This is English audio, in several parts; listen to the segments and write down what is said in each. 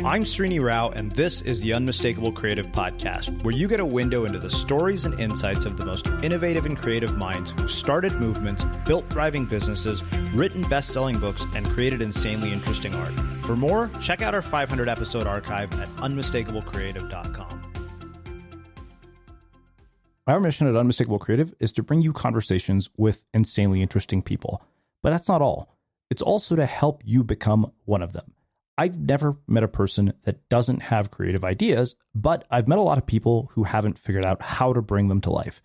I'm Srini Rao, and this is the Unmistakable Creative Podcast, where you get a window into the stories and insights of the most innovative and creative minds who've started movements, built thriving businesses, written best-selling books, and created insanely interesting art. For more, check out our 500-episode archive at unmistakablecreative.com. Our mission at Unmistakable Creative is to bring you conversations with insanely interesting people. But that's not all. It's also to help you become one of them. I've never met a person that doesn't have creative ideas, but I've met a lot of people who haven't figured out how to bring them to life.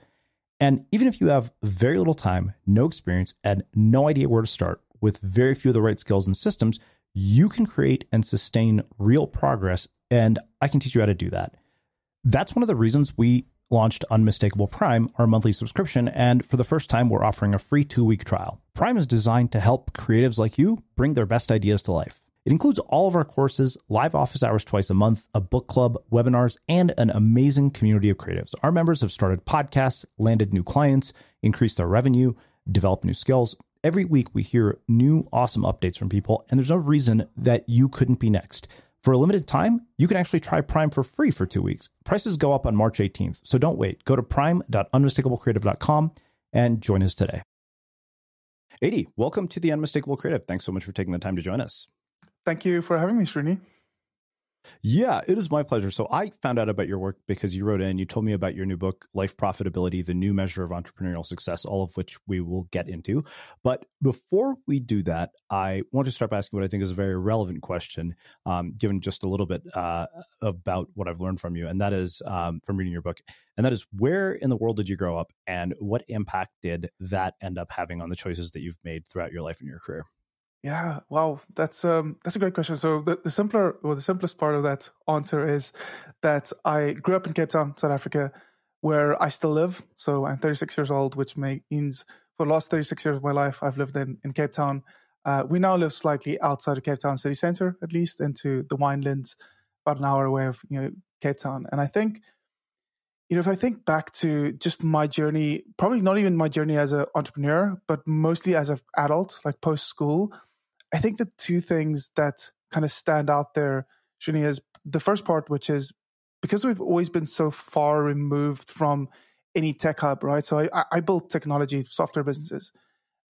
And even if you have very little time, no experience, and no idea where to start, with very few of the right skills and systems, you can create and sustain real progress, and I can teach you how to do that. That's one of the reasons we launched Unmistakable Prime, our monthly subscription, and for the first time, we're offering a free 2-week trial. Prime is designed to help creatives like you bring their best ideas to life. It includes all of our courses, live office hours twice a month, a book club, webinars, and an amazing community of creatives. Our members have started podcasts, landed new clients, increased their revenue, developed new skills. Every week, we hear new awesome updates from people, and there's no reason that you couldn't be next. For a limited time, you can actually try Prime for free for 2 weeks. Prices go up on March 18th, so don't wait. Go to prime.unmistakablecreative.com and join us today. Adii, welcome to the Unmistakable Creative. Thanks so much for taking the time to join us. Thank you for having me, Srini. Yeah, it is my pleasure. So I found out about your work because you wrote in, you told me about your new book, Life Profitability, the new measure of entrepreneurial success, all of which we will get into. But before we do that, I want to start by asking what I think is a very relevant question, given just a little bit about what I've learned from you. And that is from reading your book. And that is, where in the world did you grow up, and what impact did that end up having on the choices that you've made throughout your life and your career? Yeah, wow, that's a great question. So the simplest part of that answer is that I grew up in Cape Town, South Africa, where I still live. So I'm 36 years old, which means for the last 36 years of my life, I've lived in Cape Town. We now live slightly outside of Cape Town city center, at least into the winelands, about an hour away of Cape Town. And I think, if I think back to just my journey, probably not even my journey as an entrepreneur, but mostly as an adult, like post-school, I think the two things that kind of stand out there, Srini, is the first part, which is because we've always been so far removed from any tech hub, right? So I built technology software businesses,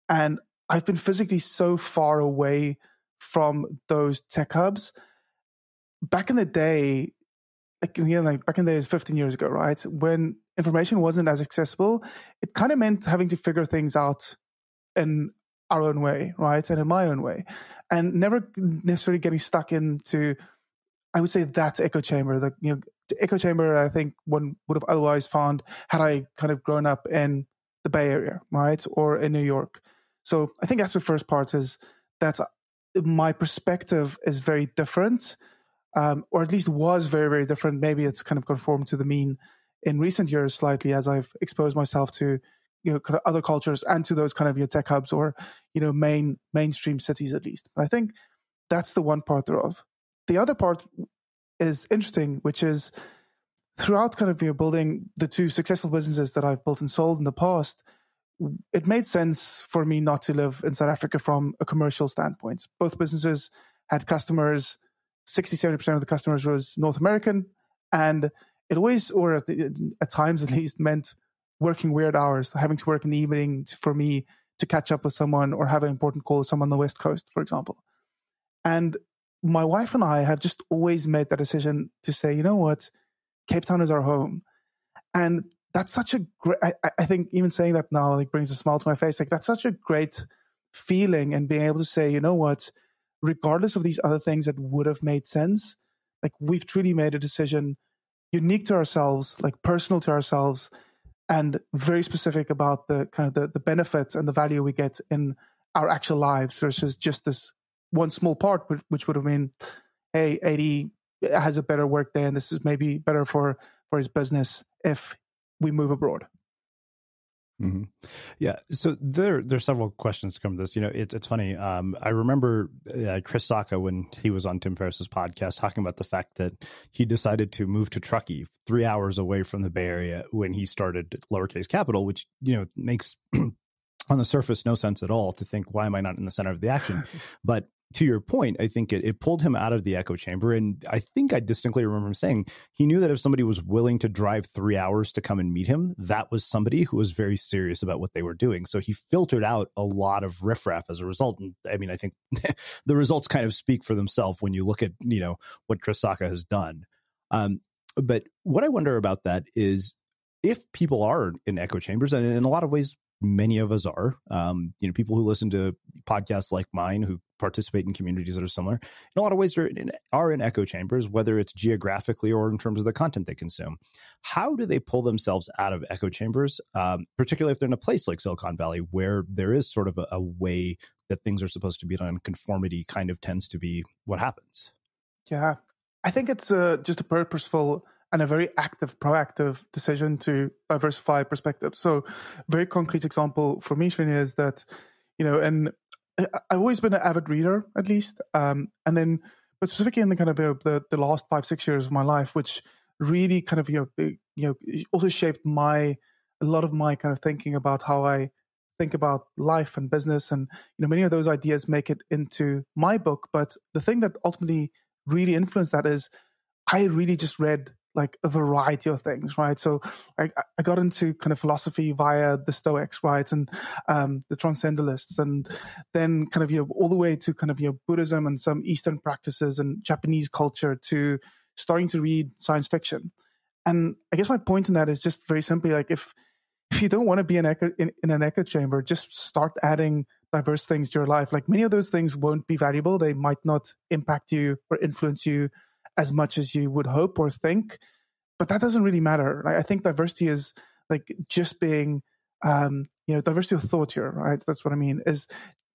and I've been physically so far away from those tech hubs. Back in the day, back in the day is 15 years ago, right? When information wasn't as accessible, it kind of meant having to figure things out in our own way, right? And in my own way. And never necessarily getting stuck into, I would say, that echo chamber. The echo chamber, I think one would have otherwise found had I kind of grown up in the Bay Area, right? Or in New York. So I think that's the first part, is that my perspective is very different, or at least was very, very different. Maybe it's kind of conformed to the mean in recent years slightly, as I've exposed myself to kind of other cultures and to those kind of tech hubs, or mainstream cities at least. But I think that's the one part thereof. The other part is interesting, which is throughout kind of building the two successful businesses that I've built and sold in the past, it made sense for me not to live in South Africa from a commercial standpoint. Both businesses had customers. 60-70% of the customers was North American, and it always, or at times at least, meant working weird hours, having to work in the evening for me to catch up with someone or have an important call with someone on the West Coast, for example. And my wife and I have just always made that decision to say, you know what, Cape Town is our home. And that's such a great, I think even saying that now brings a smile to my face. That's such a great feeling, and being able to say, you know what, regardless of these other things that would have made sense, we've truly made a decision unique to ourselves, personal to ourselves, and very specific about the kind of the benefits and the value we get in our actual lives versus just this one small part, which would have been, hey, Adii has a better work day, and this is maybe better for his business if we move abroad. Mm-hmm. Yeah. So there's several questions to come to this. It's funny. I remember Chris Sacca, when he was on Tim Ferriss's podcast, talking about the fact that he decided to move to Truckee, 3 hours away from the Bay Area, when he started Lowercase Capital, which, makes on the surface no sense at all, to think, why am I not in the center of the action? But to your point, I think it pulled him out of the echo chamber. And I think I distinctly remember him saying he knew that if somebody was willing to drive 3 hours to come and meet him, that was somebody who was very serious about what they were doing. So he filtered out a lot of riffraff as a result. And I mean, I think the results kind of speak for themselves when you look at, what Chris Sacca has done. But what I wonder about that is if people are in echo chambers, and in a lot of ways, many of us are, people who listen to podcasts like mine, who participate in communities that are similar, in a lot of ways are in echo chambers, whether it's geographically or in terms of the content they consume. How do they pull themselves out of echo chambers, particularly if they're in a place like Silicon Valley, where there is sort of a way that things are supposed to be done, and conformity kind of tends to be what happens? Yeah, I think it's just a purposeful and a very active, proactive decision to diversify perspectives. So, very concrete example for me, Srini, is that, and I've always been an avid reader, at least, but specifically in the kind of the last 5-6 years of my life, which really kind of also shaped a lot of my kind of thinking about how I think about life and business, and many of those ideas make it into my book. But the thing that ultimately really influenced that is I really just read like a variety of things, right? So I got into kind of philosophy via the Stoics, right? And the Transcendentalists, and then kind of, all the way to kind of, Buddhism and some Eastern practices and Japanese culture, to starting to read science fiction. And I guess my point in that is just very simply, like, if you don't want to be in an echo chamber, just start adding diverse things to your life. Like, many of those things won't be valuable. They might not impact you or influence you as much as you would hope or think, but that doesn't really matter. I think diversity is like just being, diversity of thought here, right? That's what I mean, is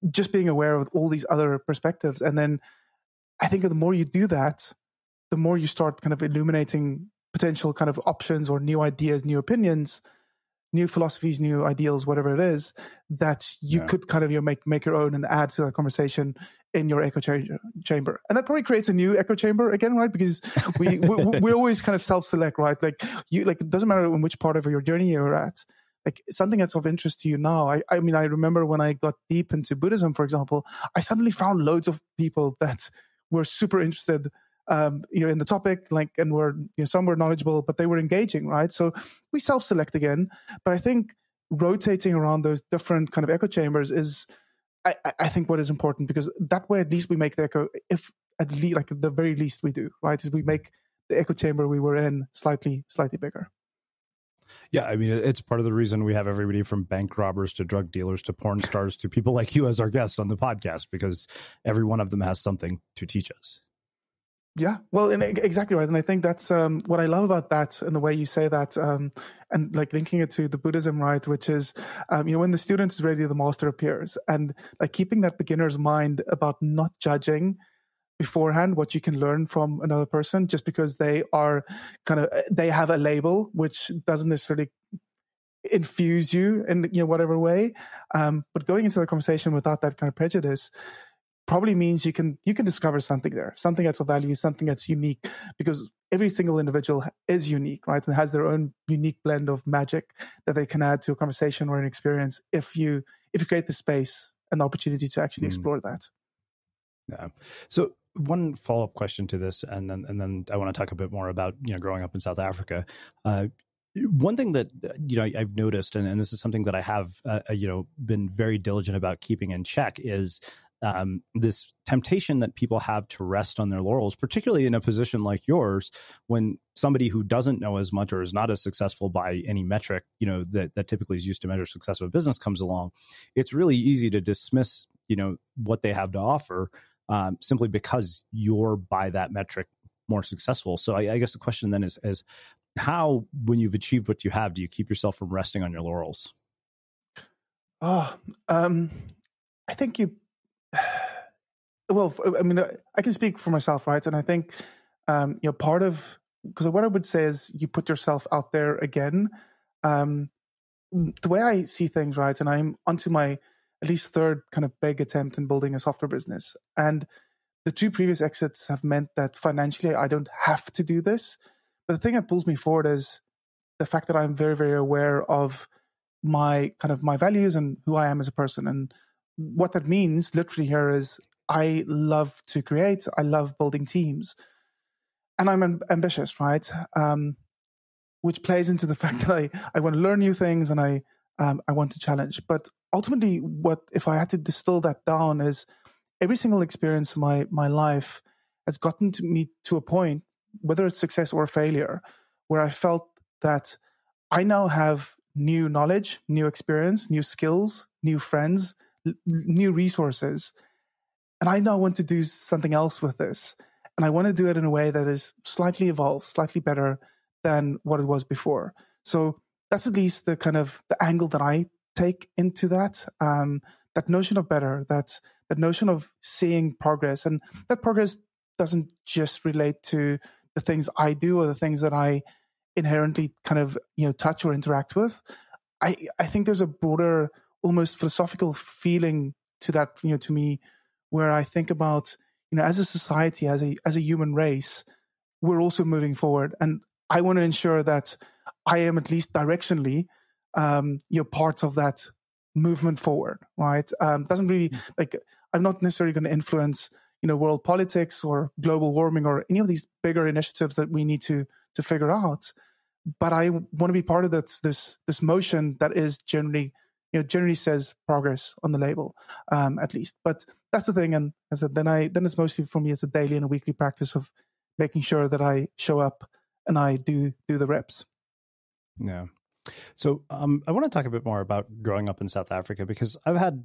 just being aware of all these other perspectives. And then I think the more you do that, the more you start kind of illuminating potential kind of options or new ideas, new opinions, new philosophies, new ideals, whatever it is, that you could kind of make your own and add to that conversation in your echo chamber. And that probably creates a new echo chamber again, right? Because we always kind of self-select, right? Like, it doesn't matter in which part of your journey you're at. Like, something that's of interest to you now. I mean, I remember when I got deep into Buddhism, for example, I suddenly found loads of people that were super interested in the topic, like, and were, some were knowledgeable, but they were engaging, right? So we self-select again. But I think rotating around those different kind of echo chambers is, I think, what is important, because that way at least we make the echo, if at least, like, at the very least we do, right, is we make the echo chamber we were in slightly bigger. Yeah, I mean, it's part of the reason we have everybody from bank robbers to drug dealers to porn stars to people like you as our guests on the podcast, because every one of them has something to teach us. Yeah, well, exactly right. And I think that's what I love about that, and the way you say that, and like linking it to the Buddhism, right, which is, when the student is ready, the master appears. And like keeping that beginner's mind about not judging beforehand what you can learn from another person, just because they have a label, which doesn't necessarily infuse you in whatever way. But going into the conversation without that kind of prejudice probably means you can discover something there, something that's of value, something that's unique, because every single individual is unique, right? And has their own unique blend of magic that they can add to a conversation or an experience if you create the space and the opportunity to actually explore that. Yeah. So one follow-up question to this, and then I want to talk a bit more about growing up in South Africa. One thing that I've noticed, and this is something that I have been very diligent about keeping in check, is this temptation that people have to rest on their laurels, particularly in a position like yours, when somebody who doesn't know as much or is not as successful by any metric, that typically is used to measure success of a business comes along. It's really easy to dismiss, what they have to offer, simply because you're by that metric more successful. So I guess the question then is how, when you've achieved what you have, do you keep yourself from resting on your laurels? I think well, I mean, I can speak for myself, right? And I think, part of, because what I would say is you put yourself out there again. The way I see things, right? And I'm onto my at least third kind of big attempt in building a software business. And the 2 previous exits have meant that financially I don't have to do this. But the thing that pulls me forward is the fact that I'm very, very aware of my values and who I am as a person. And what that means literally here is I love to create. I love building teams. And I'm ambitious, right? Which plays into the fact that I want to learn new things and I want to challenge. But ultimately, what if I had to distill that down is every single experience in my life has gotten to me to a point, whether it's success or failure, where I felt that I now have new knowledge, new experience, new skills, new friends, new resources. And I now want to do something else with this. And I want to do it in a way that is slightly evolved, slightly better than what it was before. So that's at least the kind of the angle that I take into that. That notion of better, that notion of seeing progress. And that progress doesn't just relate to the things I do or the things that I inherently kind of, touch or interact with. I think there's a broader, almost philosophical feeling to that, to me, where I think about, as a society, as a human race, we're also moving forward. And I want to ensure that I am at least directionally, part of that movement forward, right? Doesn't really, I'm not necessarily going to influence, world politics or global warming or any of these bigger initiatives that we need to figure out. But I want to be part of this motion that is generally says progress on the label, at least. But that's the thing. And as I said, then it's mostly for me, it's a daily and a weekly practice of making sure that I show up and I do the reps. Yeah. So I want to talk a bit more about growing up in South Africa, because I've had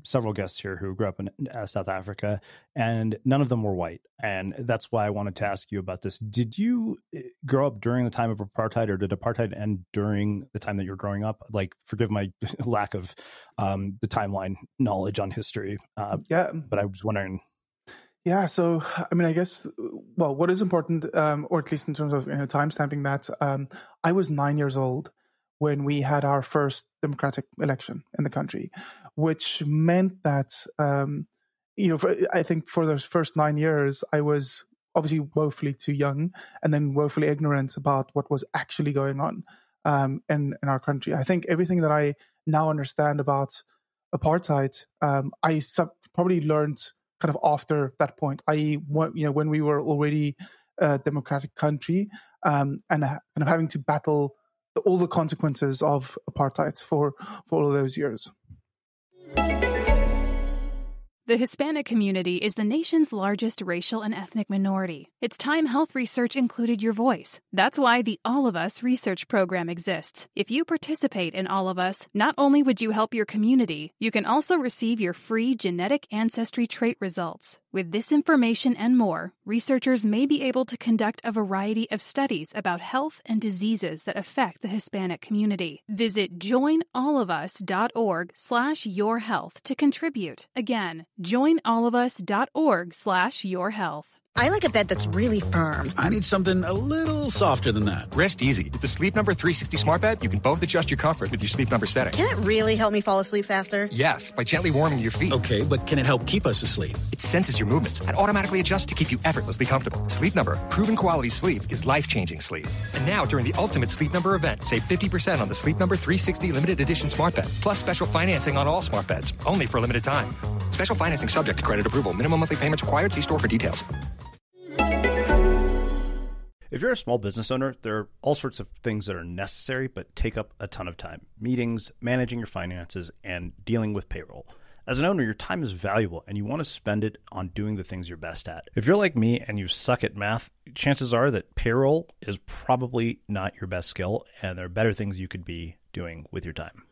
several guests here who grew up in South Africa, and none of them were white. And that's why I wanted to ask you about this. Did you grow up during the time of apartheid, or did apartheid end during the time that you're growing up? Forgive my lack of the timeline knowledge on history. But I was wondering. Yeah, so I guess, what is important, or at least in terms of time stamping that, I was 9 years old when we had our first democratic election in the country, which meant that I think for those first 9 years, I was obviously woefully too young and then woefully ignorant about what was actually going on in our country. I think everything that I now understand about apartheid, I probably learned kind of after that point, i.e., when we were already a democratic country, and kind of having to battle all the consequences of apartheid for all of those years. The Hispanic community is the nation's largest racial and ethnic minority. It's time health research included your voice. That's why the All of Us research program exists. If you participate in All of Us, not only would you help your community, you can also receive your free genetic ancestry trait results. With this information and more, researchers may be able to conduct a variety of studies about health and diseases that affect the Hispanic community. Visit joinallofus.org/yourhealth to contribute. Again, joinallofus.org/yourhealth. I like a bed that's really firm. I need something a little softer than that. Rest easy. With the Sleep Number 360 smart bed, you can both adjust your comfort with your Sleep Number setting. Can it really help me fall asleep faster? Yes, by gently warming your feet. Okay, but can it help keep us asleep? It senses your movements and automatically adjusts to keep you effortlessly comfortable. Sleep Number, proven quality sleep is life-changing sleep. And now, during the Ultimate Sleep Number event, save 50% on the Sleep Number 360 limited edition smart bed, plus special financing on all smart beds, only for a limited time. Special financing subject to credit approval. Minimum monthly payments required. See store for details. If you're a small business owner, there are all sorts of things that are necessary but take up a ton of time. Meetings, managing your finances, and dealing with payroll. As an owner, your time is valuable and you want to spend it on doing the things you're best at. If you're like me and you suck at math, chances are that payroll is probably not your best skill, and there are better things you could be doing with your time.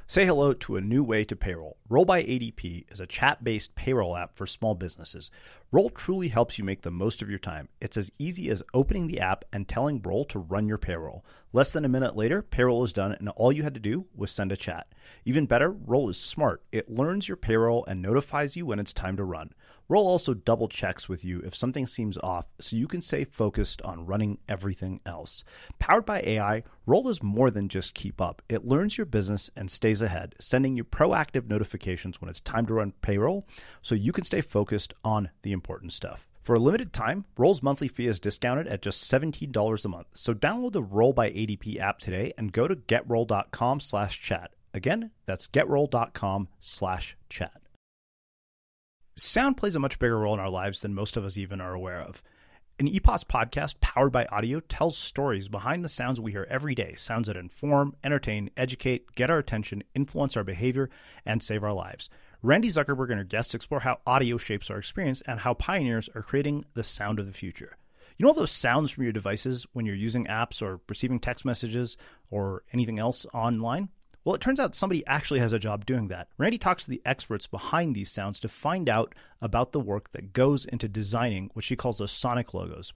Say hello to a new way to payroll. Roll by ADP is a chat-based payroll app for small businesses. Roll truly helps you make the most of your time. It's as easy as opening the app and telling Roll to run your payroll. Less than a minute later, payroll is done, and all you had to do was send a chat. Even better, Roll is smart. It learns your payroll and notifies you when it's time to run. Roll also double checks with you if something seems off, so you can stay focused on running everything else. Powered by AI, Roll is more than just keep up. It learns your business and stays ahead, sending you proactive notifications when it's time to run payroll, so you can stay focused on the important stuff. For a limited time, Roll's monthly fee is discounted at just $17 a month. So download the Roll by ADP app today and go to getroll.com/chat. Again, that's getroll.com/chat. Sound plays a much bigger role in our lives than most of us even are aware of. An EPOS podcast powered by audio tells stories behind the sounds we hear every day, sounds that inform, entertain, educate, get our attention, influence our behavior, and save our lives. Randy Zuckerberg and her guests explore how audio shapes our experience and how pioneers are creating the sound of the future. You know all those sounds from your devices when you're using apps or receiving text messages or anything else online? Well, it turns out somebody actually has a job doing that. Randy talks to the experts behind these sounds to find out about the work that goes into designing what she calls those sonic logos.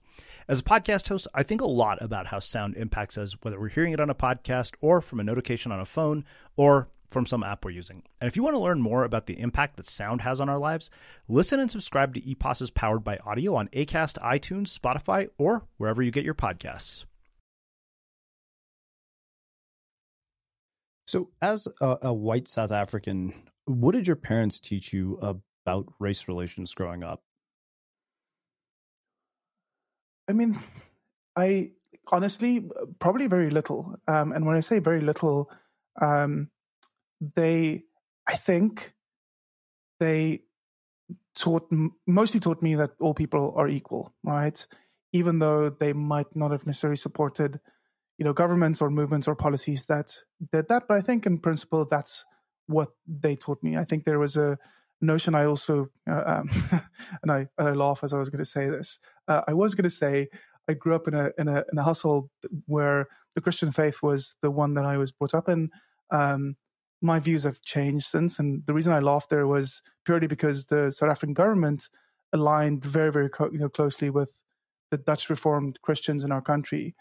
As a podcast host, I think a lot about how sound impacts us, whether we're hearing it on a podcast or from a notification on a phone or from some app we're using. And if you want to learn more about the impact that sound has on our lives, listen and subscribe to EPOS's Powered by Audio on Acast, iTunes, Spotify, or wherever you get your podcasts. So as a white South African, what did your parents teach you about race relations growing up? I mean, I honestly, probably very little. And when I say very little, I think they mostly taught me that all people are equal, right? Even though they might not have necessarily supported governments or movements or policies that did that. But I think in principle, that's what they taught me. I think there was a notion I also, and I laugh as I was going to say this. I was going to say I grew up in a household where the Christian faith was the one that I was brought up in. My views have changed since. And the reason I laughed there was purely because the South African government aligned very, very closely with the Dutch Reformed Christians in our country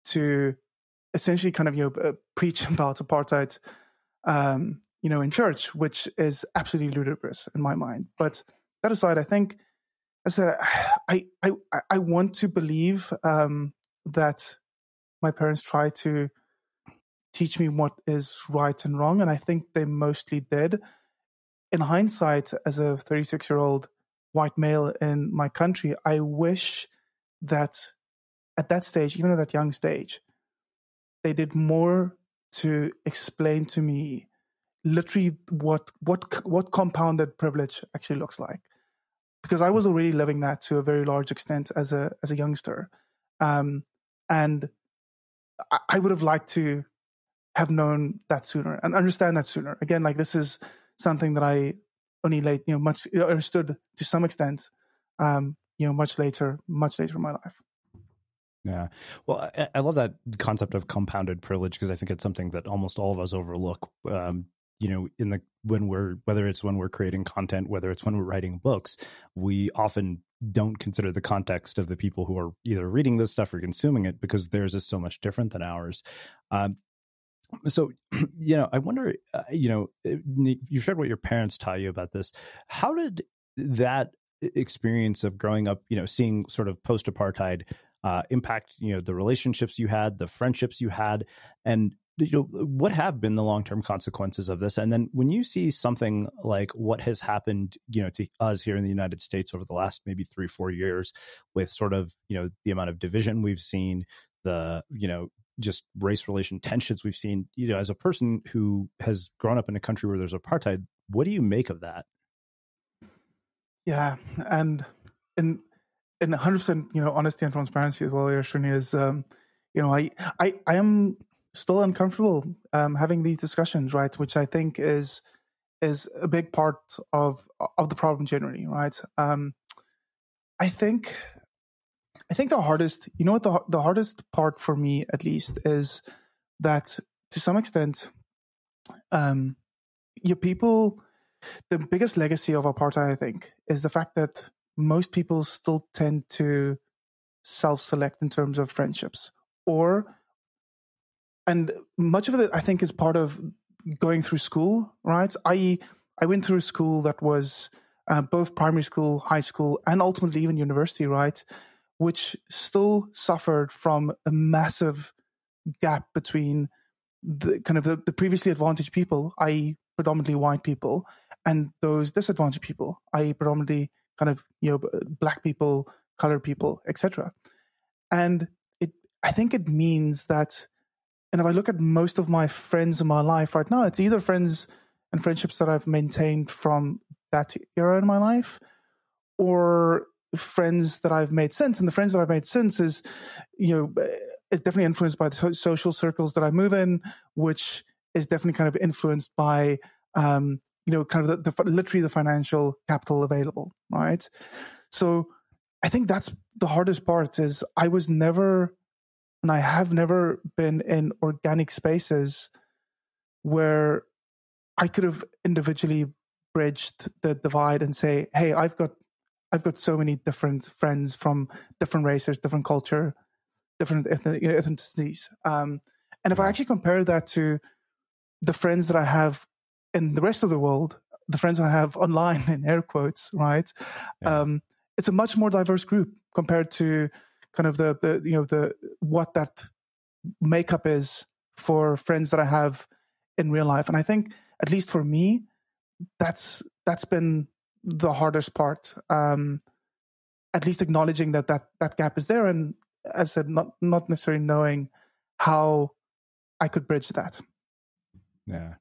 to essentially kind of preach about apartheid in church, which is absolutely ludicrous in my mind. But that aside, I think I want to believe that my parents tried to teach me what is right and wrong, and I think they mostly did. In hindsight, as a 36-year-old white male in my country, I wish that at that stage, even at that young stage, they did more to explain to me literally what compounded privilege actually looks like, because I was already living that to a very large extent as a youngster, and I would have liked to have known that sooner and understand that sooner. Again, like this is something that I only understood to some extent, much later in my life. Yeah. Well, I love that concept of compounded privilege because I think it's something that almost all of us overlook, whether it's when we're creating content, whether it's when we're writing books, we often don't consider the context of the people who are either reading this stuff or consuming it because theirs is so much different than ours. So, I wonder, you shared what your parents taught you about this. How did that experience of growing up, seeing sort of post-apartheid impact, the relationships you had, the friendships you had, and, what have been the long-term consequences of this? And then when you see something like what has happened, to us here in the United States over the last maybe 3-4 years with sort of, the amount of division we've seen, the, just race relation tensions we've seen, as a person who has grown up in a country where there's apartheid, what do you make of that? Yeah. And in 100%, honesty and transparency as well, Srini, is, I am still uncomfortable having these discussions, right? Which I think is a big part of the problem generally, right? I think the hardest, the hardest part for me, at least, is that to some extent, the biggest legacy of apartheid, I think, is the fact that most people still tend to self-select in terms of friendships, and much of it, I think, is part of going through school, right? I went through a school that was both primary school, high school, and ultimately even university, right? Which still suffered from a massive gap between the previously advantaged people, i.e. predominantly white people, and those disadvantaged people, i.e. predominantly black people, colored people, etc. And I think it means that, and if I look at most of my friends in my life right now, it's either friends and friendships that I've maintained from that era in my life, or friends that I've made since. And the friends that I've made since is definitely influenced by the social circles that I move in, which is definitely kind of influenced by, kind of literally the financial capital available, right? So I think that's the hardest part is I was never, and I have never been in organic spaces where I could have individually bridged the divide and say, hey, I've got so many different friends from different races, different culture, different ethnicities. And if I actually compare that to the friends that I have in the rest of the world, the friends that I have online in air quotes, right? Yeah. It's a much more diverse group compared to kind of the what that makeup is for friends that I have in real life. And I think, at least for me, that's been the hardest part. At least acknowledging that gap is there, and as I said, not necessarily knowing how I could bridge that. Yeah,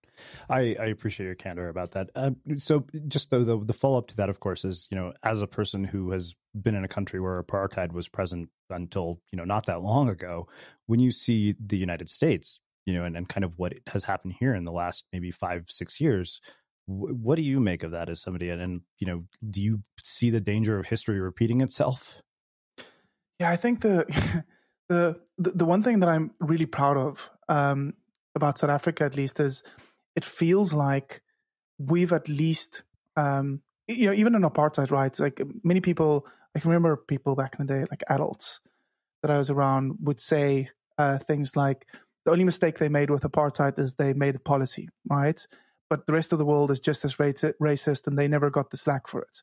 I appreciate your candor about that. So just the follow up to that, of course, is, as a person who has been in a country where apartheid was present until, not that long ago, when you see the United States, and kind of what has happened here in the last maybe 5-6 years, what do you make of that as somebody? And, do you see the danger of history repeating itself? Yeah, I think the one thing that I'm really proud of, about South Africa, at least, is it feels like we've at least, even in apartheid, right? Like many people, I can remember people back in the day, like adults that I was around, would say things like, the only mistake they made with apartheid is they made a policy, right? But the rest of the world is just as racist, and they never got the slack for it.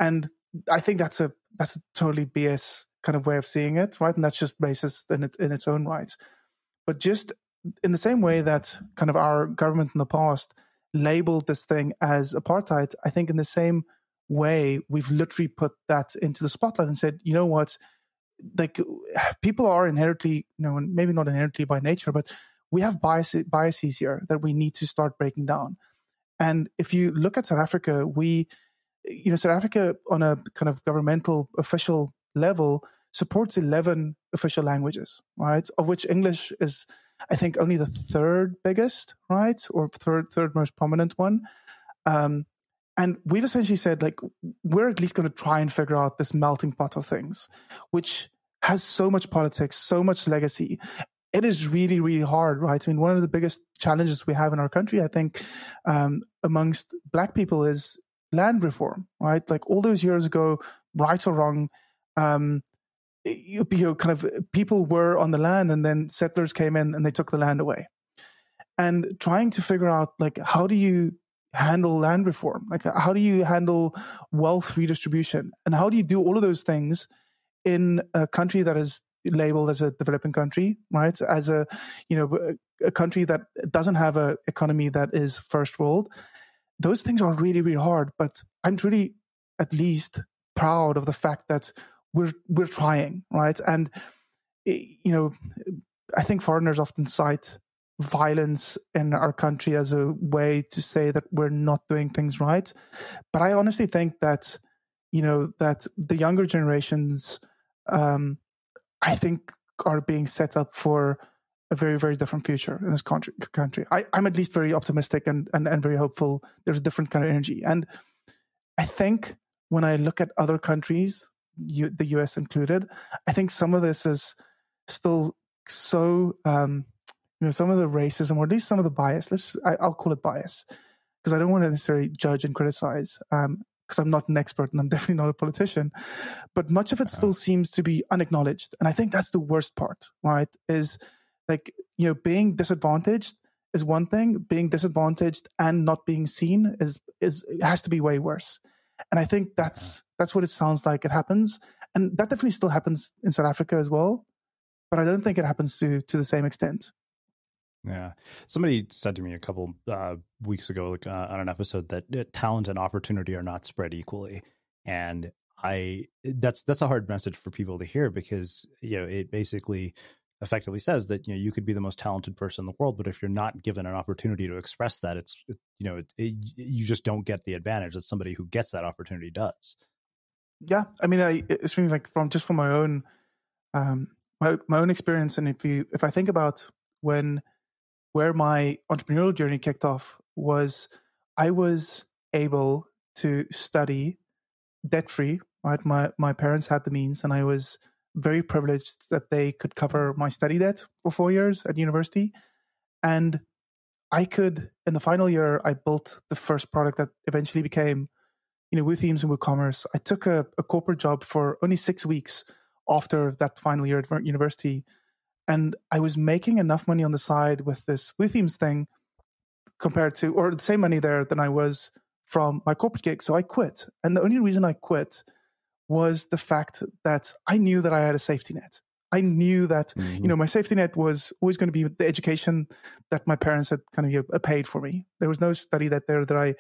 And I think that's a totally BS kind of way of seeing it, right? And that's just racist in its own right. But just in the same way that kind of our government in the past labeled this thing as apartheid, I think in the same way we've literally put that into the spotlight and said, you know what, like people are inherently, and maybe not inherently by nature, but we have biases here that we need to start breaking down. And if you look at South Africa, South Africa on a kind of governmental official level supports 11 official languages, right? Of which English is, I think, only the third biggest, right? Or third most prominent one. And we've essentially said, like, we're at least going to try and figure out this melting pot of things, which has so much politics, so much legacy. It is really, really hard, right? I mean, one of the biggest challenges we have in our country, I think, amongst Black people is land reform, right? Like all those years ago, right or wrong, kind of people were on the land, and then settlers came in and they took the land away. And trying to figure out, like, how do you handle land reform? Like, how do you handle wealth redistribution? And how do you do all of those things in a country that is labeled as a developing country, right? As a country that doesn't have an economy that is first world. Those things are really, really hard. But I'm truly, at least, proud of the fact that we're trying, right? And I think foreigners often cite violence in our country as a way to say that we're not doing things right. But I honestly think that, that the younger generations, I think, are being set up for a very, very different future in this country. I'm at least very optimistic and very hopeful. There's a different kind of energy. And I think when I look at other countries, the US included, I think some of this is still so, some of the racism, or at least some of the bias, I'll call it bias, because I don't want to necessarily judge and criticize, because I'm not an expert and I'm definitely not a politician, but much of it still seems to be unacknowledged. And I think that's the worst part, right? Is like, being disadvantaged is one thing, being disadvantaged and not being seen it has to be way worse. And I think that's what it sounds like it happens. And that definitely still happens in South Africa as well, but I don't think it happens to the same extent. Yeah. Somebody said to me a couple weeks ago on an episode that talent and opportunity are not spread equally. And that's a hard message for people to hear, because, it basically effectively says that, you could be the most talented person in the world, but if you're not given an opportunity to express that, you just don't get the advantage that somebody who gets that opportunity does. Yeah, I mean, it's really like from my own my own experience, and if I think about where my entrepreneurial journey kicked off, was I was able to study debt free. Right, my parents had the means, and I was very privileged that they could cover my study debt for 4 years at university. And I could, in the final year, I built the first product that eventually became, WooThemes and WooCommerce. I took a corporate job for only 6 weeks after that final year at university. And I was making enough money on the side with this WooThemes thing or the same money there than I was from my corporate gig. So I quit. And the only reason I quit was the fact that I knew that I had a safety net. I knew that, my safety net was always going to be the education that my parents had kind of paid for me. There was no study that I,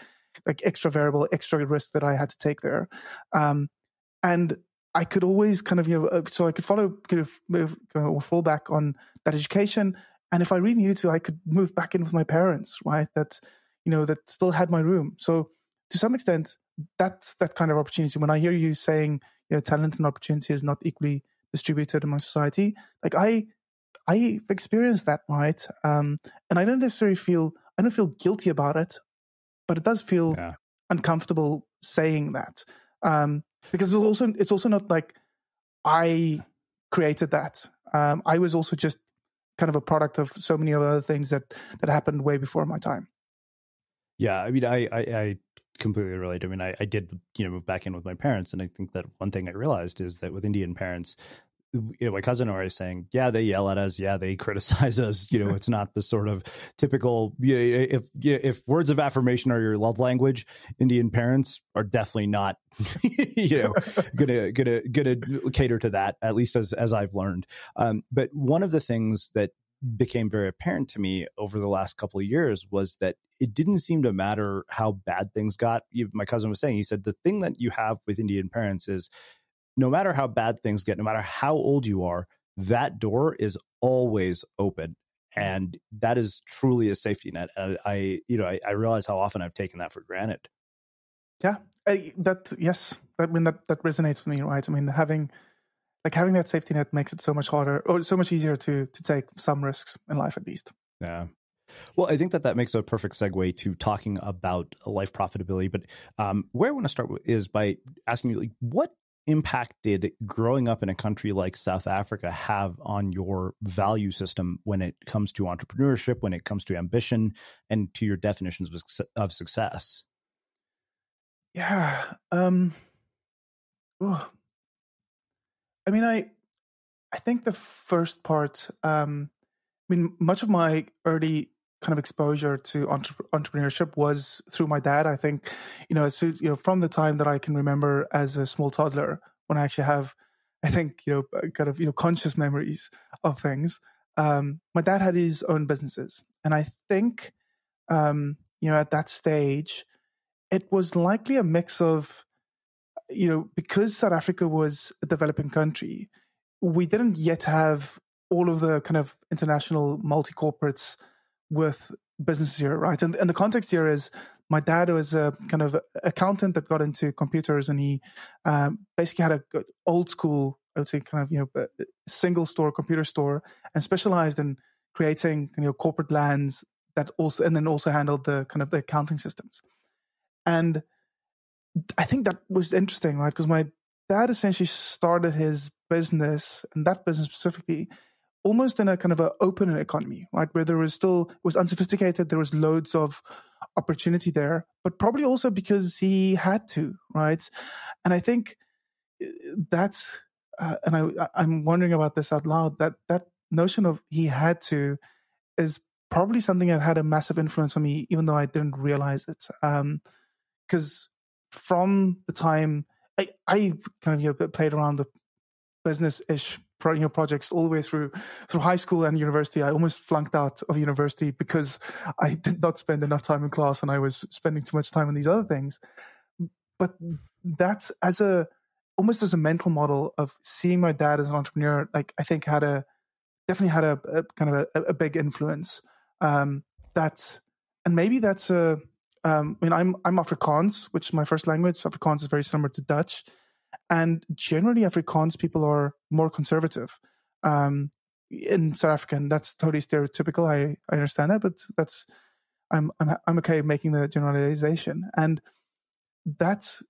like extra variable, extra risk that I had to take there. And I could always kind of, so I could fall back on that education. And if I really needed to, I could move back in with my parents, right? That still had my room. So to some extent, that's that kind of opportunity. When I hear you saying, talent and opportunity is not equally distributed in my society, like I've experienced that, right? And I don't necessarily feel guilty about it, but it does feel uncomfortable saying that, because it's also not like I created that. I was also just kind of a product of so many other things that happened way before my time. Yeah, I mean, I completely relate. I mean, I did, move back in with my parents. And I think that one thing I realized is that with Indian parents, my cousin always saying, yeah, they yell at us. Yeah, they criticize us. It's not the sort of typical, if words of affirmation are your love language, Indian parents are definitely not, gonna cater to that, at least as I've learned. But one of the things that became very apparent to me over the last couple of years was that it didn't seem to matter how bad things got. My cousin was saying, he said, the thing that you have with Indian parents is no matter how bad things get, no matter how old you are, that door is always open. And that is truly a safety net. And I realize how often I've taken that for granted. Yeah, yes. I mean, that resonates with me, right? I mean, having that safety net makes it so much harder or so much easier to take some risks in life, at least. Yeah. Well, I think that makes a perfect segue to talking about life profitability. But where I want to start is by asking you, what impact did growing up in a country like South Africa have on your value system when it comes to entrepreneurship, when it comes to ambition, and to your definitions of success? Yeah. I mean, I think the first part, much of my early kind of exposure to entrepreneurship was through my dad. I think, from the time that I can remember as a small toddler, when I actually have, I think, kind of, conscious memories of things. My dad had his own businesses. And I think, at that stage, it was likely a mix of, because South Africa was a developing country, we didn't yet have all of the kind of international multi-corporates with businesses here, right? And the context here is my dad was a kind of accountant that got into computers, and he basically had a old school, I would say, kind of, single store, computer store, and specialized in creating, corporate lands that also handled the kind of the accounting systems. And I think that was interesting, right? Because my dad essentially started his business, and that business specifically, almost in a kind of an open economy, right? Where there was still, it was unsophisticated, there was loads of opportunity there, but probably also because he had to, right? And I think that's, and I'm wondering about this out loud, that notion of he had to is probably something that had a massive influence on me, even though I didn't realize it. Because from the time I kind of played around the business-ish projects all the way through high school and university. I almost flunked out of university because I did not spend enough time in class and I was spending too much time on these other things. But that's almost as a mental model of seeing my dad as an entrepreneur, like I think had a definitely had a kind of a big influence. And maybe that's I mean, I'm Afrikaans, which is my first language. Afrikaans is very similar to Dutch, and generally Afrikaans people are more conservative in South Africa, and that's totally stereotypical. I understand that, but I'm okay making the generalization. And that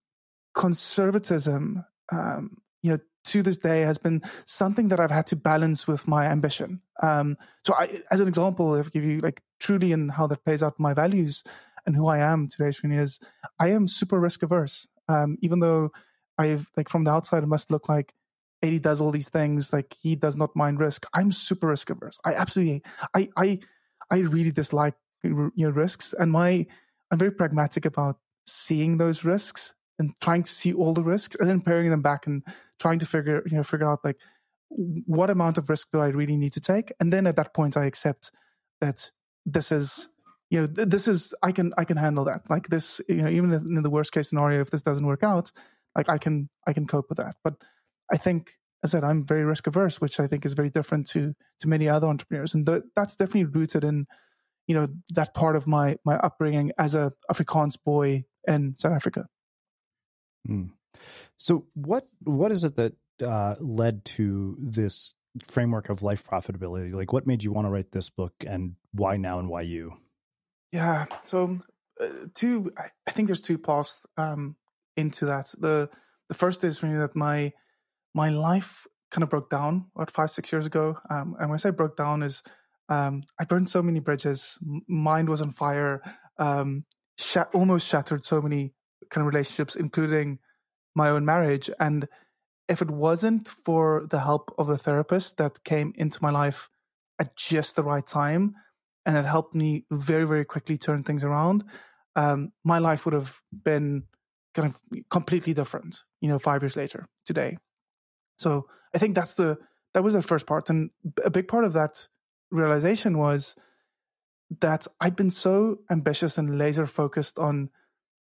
conservatism, to this day has been something that I've had to balance with my ambition. So as an example, if I give you like truly in how that plays out my values and who I am today, Srini, is I am super risk averse. Even though I've like from the outside, it must look like Adii does all these things, like he does not mind risk. I'm super risk averse. I really dislike risks, and I'm very pragmatic about seeing those risks and trying to see all the risks and then paring them back and trying to figure out like what amount of risk do I really need to take, and then at that point I accept that this is I can handle that. Like this, even in the worst case scenario, if this doesn't work out, like I can cope with that. But I think, as I said, I'm very risk averse, which I think is very different to many other entrepreneurs, and that's definitely rooted in that part of my upbringing as a Afrikaans boy in South Africa. So what is it that led to this framework of life profitability? Like, what made you want to write this book, and why now and why you? Yeah, so I think there's two paths into that. The first is for me that my life kind of broke down about 5-6 years ago. And when I say broke down is I burned so many bridges, mind was on fire, almost shattered so many kind of relationships, including my own marriage. And if it wasn't for the help of a therapist that came into my life at just the right time, and it helped me very, very quickly turn things around, my life would have been kind of completely different, 5 years later today. So I think that was the first part. And a big part of that realization was that I'd been so ambitious and laser focused on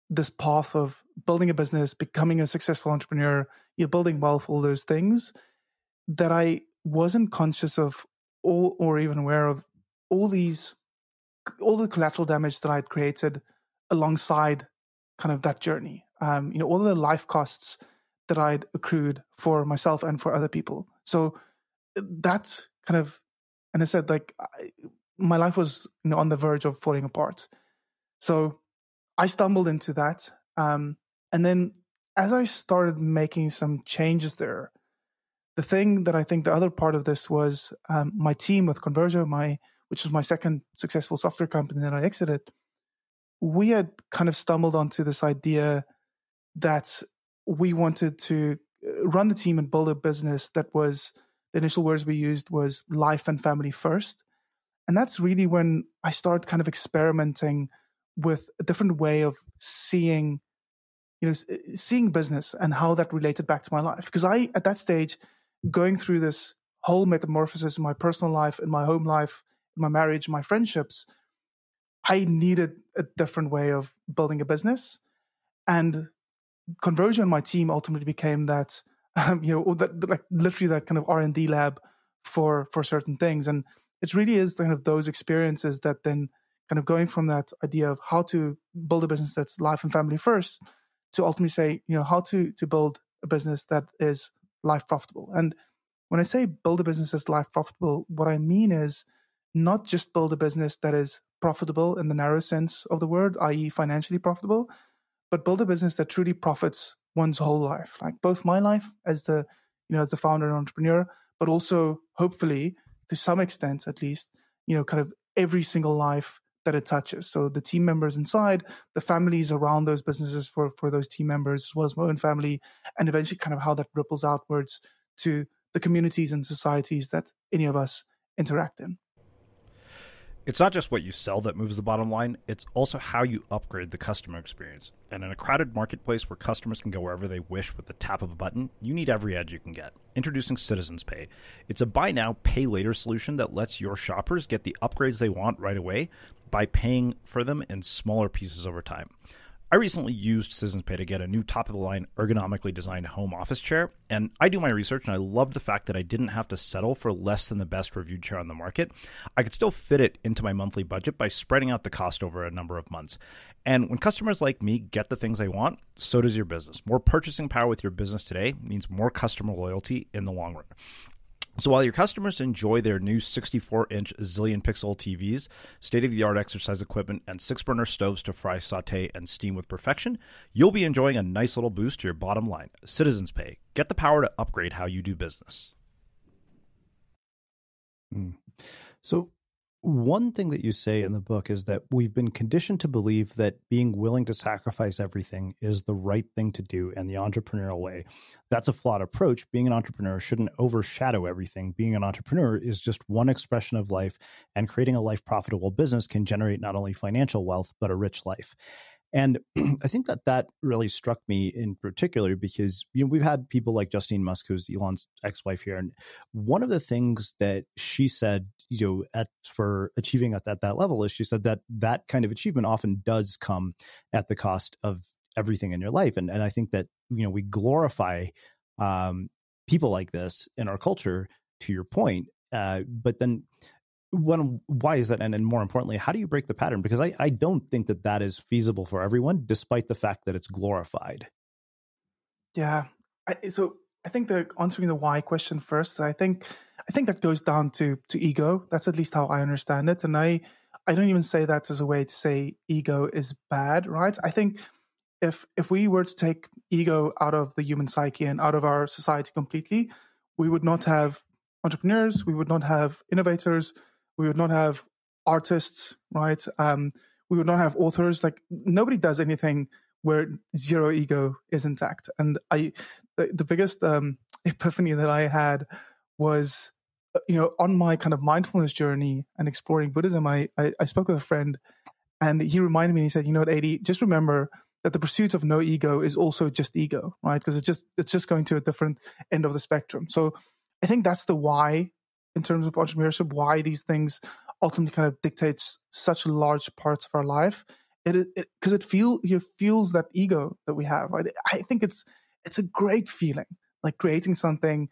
this path of building a business, becoming a successful entrepreneur, building wealth, all those things, that I wasn't conscious of or even aware of all the collateral damage that I'd created alongside kind of that journey. All the life costs that I'd accrued for myself and for other people. So that kind of, and I said, like, my life was on the verge of falling apart. So I stumbled into that. And then as I started making some changes there, the thing that I think the other part of this was my team with Conversia, which was my second successful software company that I exited, we had kind of stumbled onto this idea that we wanted to run the team and build a business that was, the initial words we used was life and family first. And that's really when I started kind of experimenting with a different way of seeing business and how that related back to my life. Because at that stage, going through this whole metamorphosis in my personal life, in my home life, in my marriage, my friendships, I needed a different way of building a business. And Conversion and my team ultimately became that, literally that kind of R&D lab for certain things. And it really is kind of those experiences that then kind of going from that idea of how to build a business that's life and family first to ultimately say, how to build a business that is life profitable. And when I say build a business that's life profitable, what I mean is not just build a business that is profitable in the narrow sense of the word, i.e. financially profitable, but build a business that truly profits one's whole life, like both my life as the founder and entrepreneur, but also hopefully to some extent, at least, kind of every single life that it touches. So the team members inside, the families around those businesses for those team members, as well as my own family, and eventually kind of how that ripples outwards to the communities and societies that any of us interact in. It's not just what you sell that moves the bottom line, it's also how you upgrade the customer experience. And in a crowded marketplace where customers can go wherever they wish with the tap of a button, you need every edge you can get. Introducing Citizens Pay. It's a buy now, pay later solution that lets your shoppers get the upgrades they want right away by paying for them in smaller pieces over time. I recently used Citizens Pay to get a new top-of-the-line ergonomically designed home office chair, and I do my research, and I love the fact that I didn't have to settle for less than the best reviewed chair on the market. I could still fit it into my monthly budget by spreading out the cost over a number of months. And when customers like me get the things they want, so does your business. More purchasing power with your business today means more customer loyalty in the long run. So while your customers enjoy their new 64-inch zillion-pixel TVs, state-of-the-art exercise equipment, and 6-burner stoves to fry, saute, and steam with perfection, you'll be enjoying a nice little boost to your bottom line. Citizens Pay. Get the power to upgrade how you do business. So one thing that you say in the book is that we've been conditioned to believe that being willing to sacrifice everything is the right thing to do and the entrepreneurial way. That's a flawed approach. Being an entrepreneur shouldn't overshadow everything. Being an entrepreneur is just one expression of life, and creating a life profitable business can generate not only financial wealth, but a rich life. And I think that really struck me in particular because we've had people like Justine Musk, who's Elon's ex-wife here, and one of the things that she said, for achieving at that level is she said that kind of achievement often does come at the cost of everything in your life, and I think that we glorify people like this in our culture. To your point, but then. Why is that? And more importantly, how do you break the pattern? Because I don't think that is feasible for everyone, despite the fact that it's glorified. Yeah. So I think answering the why question first, I think that goes down to ego. That's at least how I understand it. And I don't even say that as a way to say ego is bad, right? I think if we were to take ego out of the human psyche and out of our society completely, we would not have entrepreneurs, we would not have innovators, we would not have artists, right? We would not have authors. Like nobody does anything where zero ego is intact. And the biggest epiphany that I had was, on my kind of mindfulness journey and exploring Buddhism, I spoke with a friend, and he reminded me. He said, "You know what, Adii? Just remember that the pursuit of no ego is also just ego, right? Because it's just going to a different end of the spectrum." So I think that's the why. In terms of entrepreneurship, why these things ultimately kind of dictate such large parts of our life, because it fuels that ego that we have, right? I think it's a great feeling, like creating something,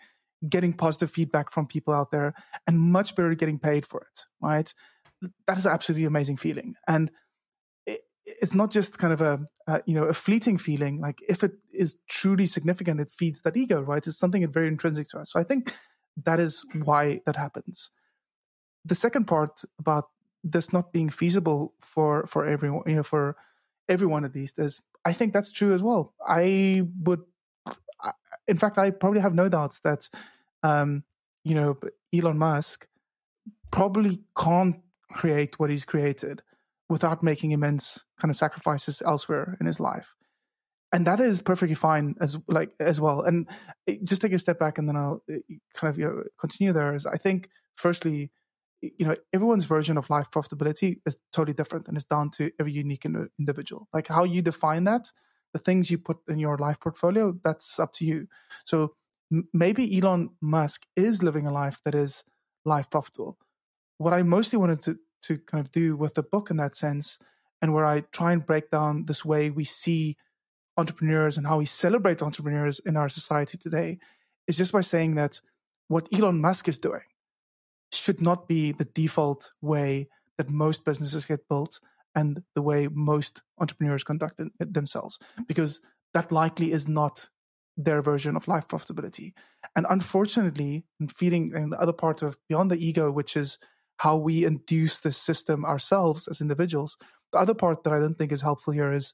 getting positive feedback from people out there, and much better getting paid for it, right? That is an absolutely amazing feeling, and it's not just kind of a fleeting feeling. Like if it is truly significant, it feeds that ego, right? It's something very intrinsic to us. So I think that is why that happens. The second part about this not being feasible for everyone, for everyone at least, is I think that's true as well. In fact, I probably have no doubts that, Elon Musk probably can't create what he's created without making immense kind of sacrifices elsewhere in his life. And that is perfectly fine as well. And just take a step back, and then I'll kind of continue there. Is I think, firstly, everyone's version of life profitability is totally different, and it's down to every unique individual. Like how you define that, the things you put in your life portfolio, that's up to you. So maybe Elon Musk is living a life that is life profitable. What I mostly wanted to kind of do with the book in that sense, and where I try and break down this way we see entrepreneurs and how we celebrate entrepreneurs in our society today, is just by saying that what Elon Musk is doing should not be the default way that most businesses get built and the way most entrepreneurs conduct themselves, because that likely is not their version of life profitability. And unfortunately, in the other part of beyond the ego, which is how we induce the system ourselves as individuals, the other part that I don't think is helpful here is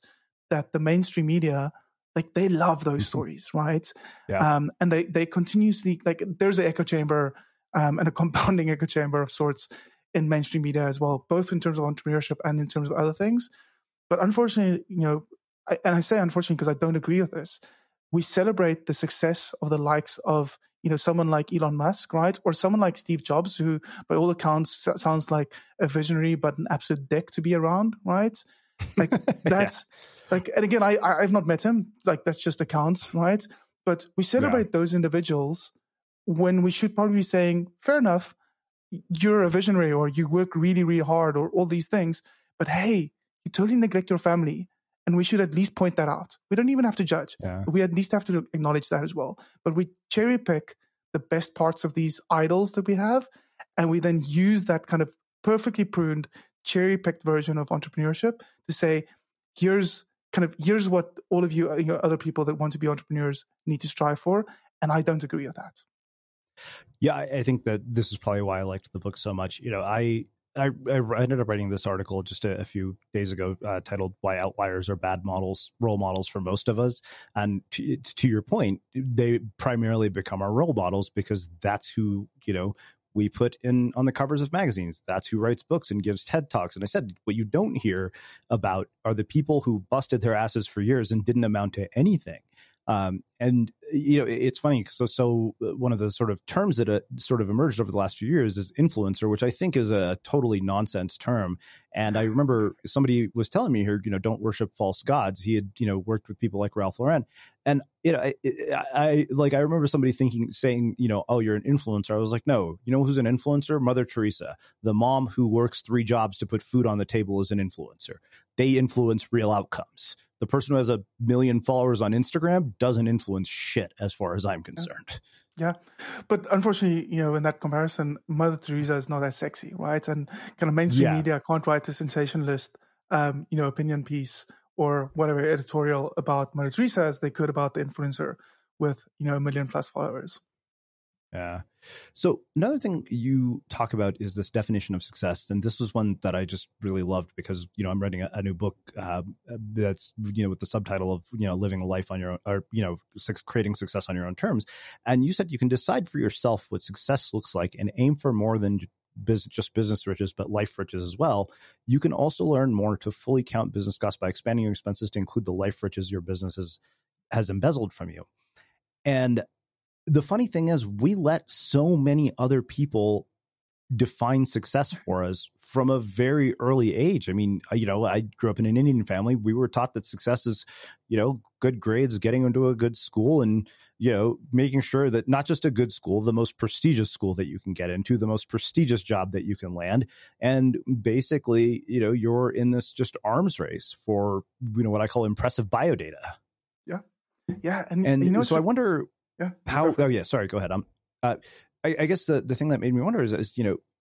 that the mainstream media, like they love those stories, right? Yeah. And they continuously, like there's an echo chamber and a compounding echo chamber of sorts in mainstream media as well, both in terms of entrepreneurship and in terms of other things. But unfortunately, I say unfortunately because I don't agree with this, we celebrate the success of the likes of, someone like Elon Musk, right? Or someone like Steve Jobs, who by all accounts sounds like a visionary, but an absolute dick to be around, right? Like that's like, and again, I've not met him, like that's just accounts, right? But we celebrate those individuals when we should probably be saying, fair enough, you're a visionary or you work really, really hard or all these things, but hey, you totally neglect your family And we should at least point that out. We don't even have to judge. Yeah. We at least have to acknowledge that as well. But we cherry pick the best parts of these idols that we have, and we then use that kind of perfectly pruned, cherry picked version of entrepreneurship to say, here's what all of you, other people that want to be entrepreneurs need to strive for. And I don't agree with that. Yeah, I think that this is probably why I liked the book so much. I ended up writing this article just a few days ago titled "Why Outliers Are Bad Role Models for Most of Us." And to your point, they primarily become our role models because that's who, we put in on the covers of magazines. That's who writes books and gives TED Talks. And I said, what you don't hear about are the people who busted their asses for years and didn't amount to anything. It's funny. So one of the sort of terms that sort of emerged over the last few years is influencer, which I think is a totally nonsense term. And I remember somebody was telling me here, don't worship false gods. He had, worked with people like Ralph Lauren. And, I remember somebody saying, oh, you're an influencer. I was like, no, who's an influencer? Mother Teresa, the mom who works 3 jobs to put food on the table, is an influencer. They influence real outcomes. The person who has 1 million followers on Instagram doesn't influence shit as far as I'm concerned. Yeah. But unfortunately, in that comparison, Mother Teresa is not as sexy, right? And kind of mainstream media can't write a sensationalist, opinion piece or whatever editorial about Mother Teresa as they could about the influencer with, 1 million plus followers. Yeah. So another thing you talk about is this definition of success. And this was one that I just really loved because, I'm writing a new book that's, with the subtitle of, living a life on your own, or, creating success on your own terms. And you said you can decide for yourself what success looks like and aim for more than just business riches, but life riches as well. You can also learn more to fully count business costs by expanding your expenses to include the life riches your business has embezzled from you. And the funny thing is, we let so many other people define success for us from a very early age. I mean, I grew up in an Indian family. We were taught that success is, good grades, getting into a good school, and, making sure that not just a good school, the most prestigious school that you can get into, the most prestigious job that you can land. And basically, you're in this just arms race for, what I call impressive biodata. Yeah. Yeah. And so I wonder... Yeah. How? Oh, yeah. Sorry. Go ahead. I guess the thing that made me wonder is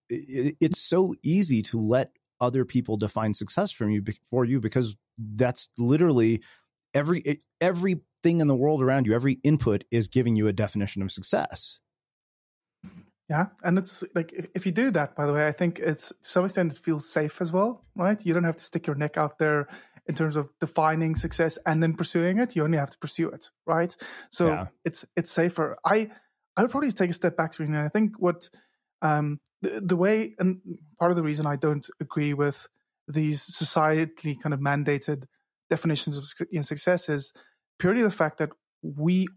it's so easy to let other people define success for you because that's literally everything in the world around you. Every input is giving you a definition of success. Yeah, and it's like if you do that, by the way, I think it's to some extent it feels safe as well, right? You don't have to stick your neck out there in terms of defining success and then pursuing it. You only have to pursue it, right? So it's safer. I would probably take a step back, Serena. I think what the way, and part of the reason I don't agree with these societally kind of mandated definitions of success is purely the fact that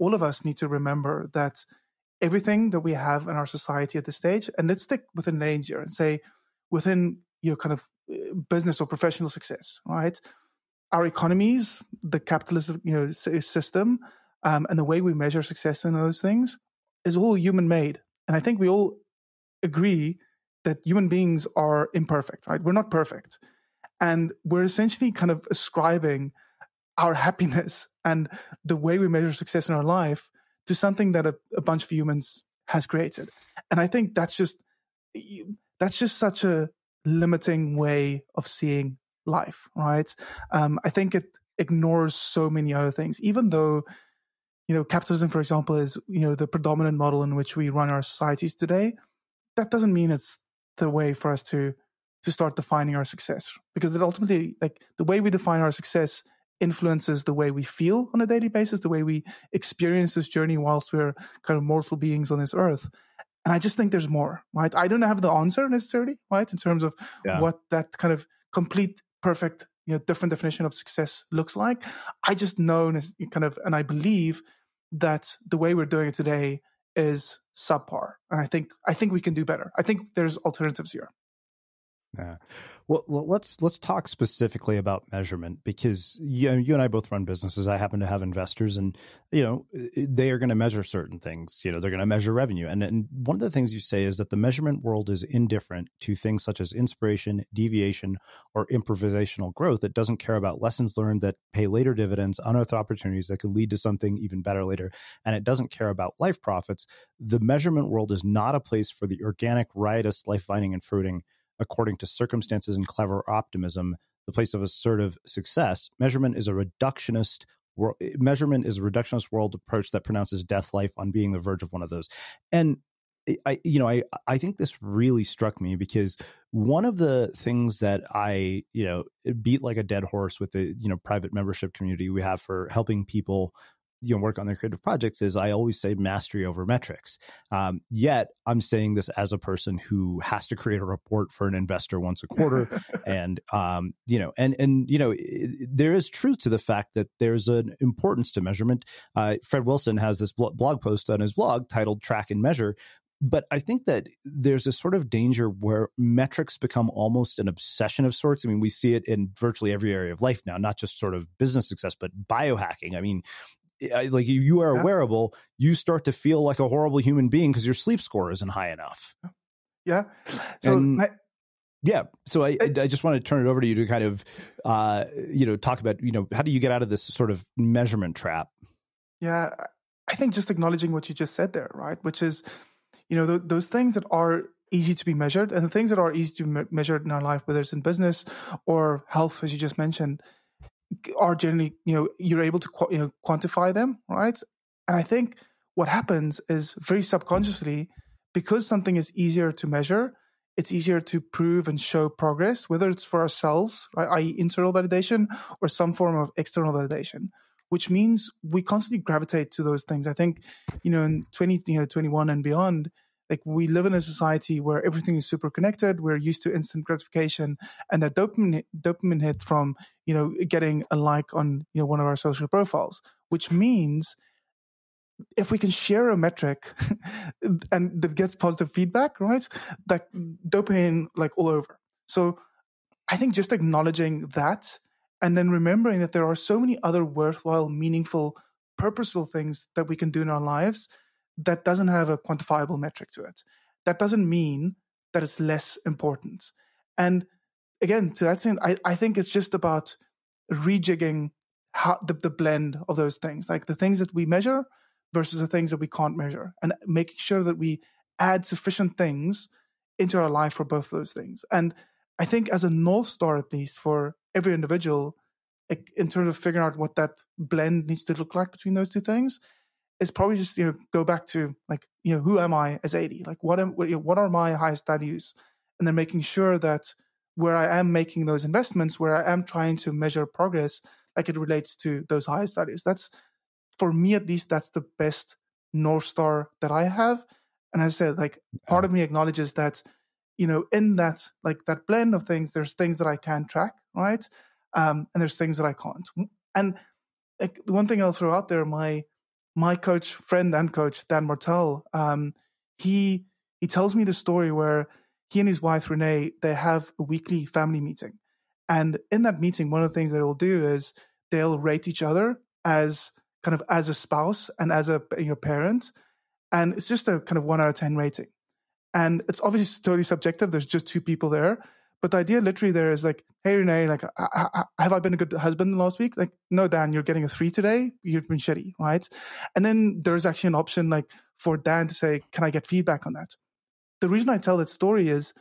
all of us need to remember that everything that we have in our society at this stage, and let's stick within lanes here and say within your kind of business or professional success, right? Our economies, the capitalist system, and the way we measure success in those things is all human made. And I think we all agree that human beings are imperfect, right? We're not perfect. And we're essentially kind of ascribing our happiness and the way we measure success in our life to something that a bunch of humans has created. And I think that's just such a limiting way of seeing life, right? I think it ignores so many other things, even though, capitalism, for example, is, the predominant model in which we run our societies today. That doesn't mean it's the way for us to start defining our success, because it ultimately, like, the way we define our success influences the way we feel on a daily basis, the way we experience this journey whilst we're kind of mortal beings on this earth. And I just think there's more, right? I don't have the answer necessarily, right, in terms of what that kind of complete, perfect, different definition of success looks like. I just know and I believe that the way we're doing it today is subpar. And I think we can do better. I think there's alternatives here. Yeah. Well, let's talk specifically about measurement, because you and I both run businesses. I happen to have investors, and they are going to measure certain things. They're going to measure revenue, and one of the things you say is that the measurement world is indifferent to things such as inspiration, deviation, or improvisational growth. It doesn't care about lessons learned that pay later dividends, unearthed opportunities that could lead to something even better later, and it doesn't care about life profits. The measurement world is not a place for the organic, riotous life finding and fruiting according to circumstances and clever optimism, the place of assertive success. Measurement is a reductionist world approach that pronounces death, life on being the verge of one of those. And I think this really struck me, because one of the things that I beat like a dead horse with the private membership community we have for helping people work on their creative projects is I always say mastery over metrics. Yet I'm saying this as a person who has to create a report for an investor once a quarter. And, there is truth to the fact that there's an importance to measurement. Fred Wilson has this blog post on his blog titled Track and Measure. But I think that there's a sort of danger where metrics become almost an obsession of sorts. I mean, we see it in virtually every area of life now, not just sort of business success, but biohacking. I mean, like if you are a wearable, you start to feel like a horrible human being because your sleep score isn't high enough. Yeah. So So I just want to turn it over to you to kind of, talk about, how do you get out of this sort of measurement trap? Yeah. I think just acknowledging what you just said there, right? Which is, those things that are easy to be measured, and the things that are easy to be measured in our life, whether it's in business or health, as you just mentioned, are generally, you're able to quantify them, right? And I think what happens is very subconsciously, because something is easier to measure, it's easier to prove and show progress, whether it's for ourselves, right, i.e. internal validation, or some form of external validation, which means we constantly gravitate to those things. I think, in 2021 and beyond, like we live in a society where everything is super connected. We're used to instant gratification, and that dopamine hit from, getting a like on, one of our social profiles, which means if we can share a metric and that gets positive feedback, right, that dopamine like all over. So I think just acknowledging that, and then remembering that there are so many other worthwhile, meaningful, purposeful things that we can do in our lives that doesn't have a quantifiable metric to it. That doesn't mean that it's less important. And again, to that end, I think it's just about rejigging how the blend of those things, like the things that we measure versus the things that we can't measure, and making sure that we add sufficient things into our life for both those things. And I think as a North Star, at least for every individual, like in terms of figuring out what that blend needs to look like between those two things, is probably just, go back to like, who am I as Adii? Like what are my highest values? And then making sure that where I am making those investments, where I am trying to measure progress, like it relates to those highest values. That's, for me at least, that's the best North Star that I have. And as I said, like part of me acknowledges that, in that, like that blend of things, there's things that I can track, right? And there's things that I can't. And like the one thing I'll throw out there, my friend and coach, Dan Martel, he tells me the story where he and his wife, Renee, they have a weekly family meeting. And in that meeting, one of the things that they'll do is they'll rate each other as kind of as a spouse and as a parent. And it's just a kind of 1 out of 10 rating. And it's obviously totally subjective. There's just two people there. But the idea literally there is like, hey, Renee, like, have I been a good husband last week? Like, no, Dan, you're getting a 3 today. You've been shitty, right? And then there's actually an option like for Dan to say, can I get feedback on that? The reason I tell that story is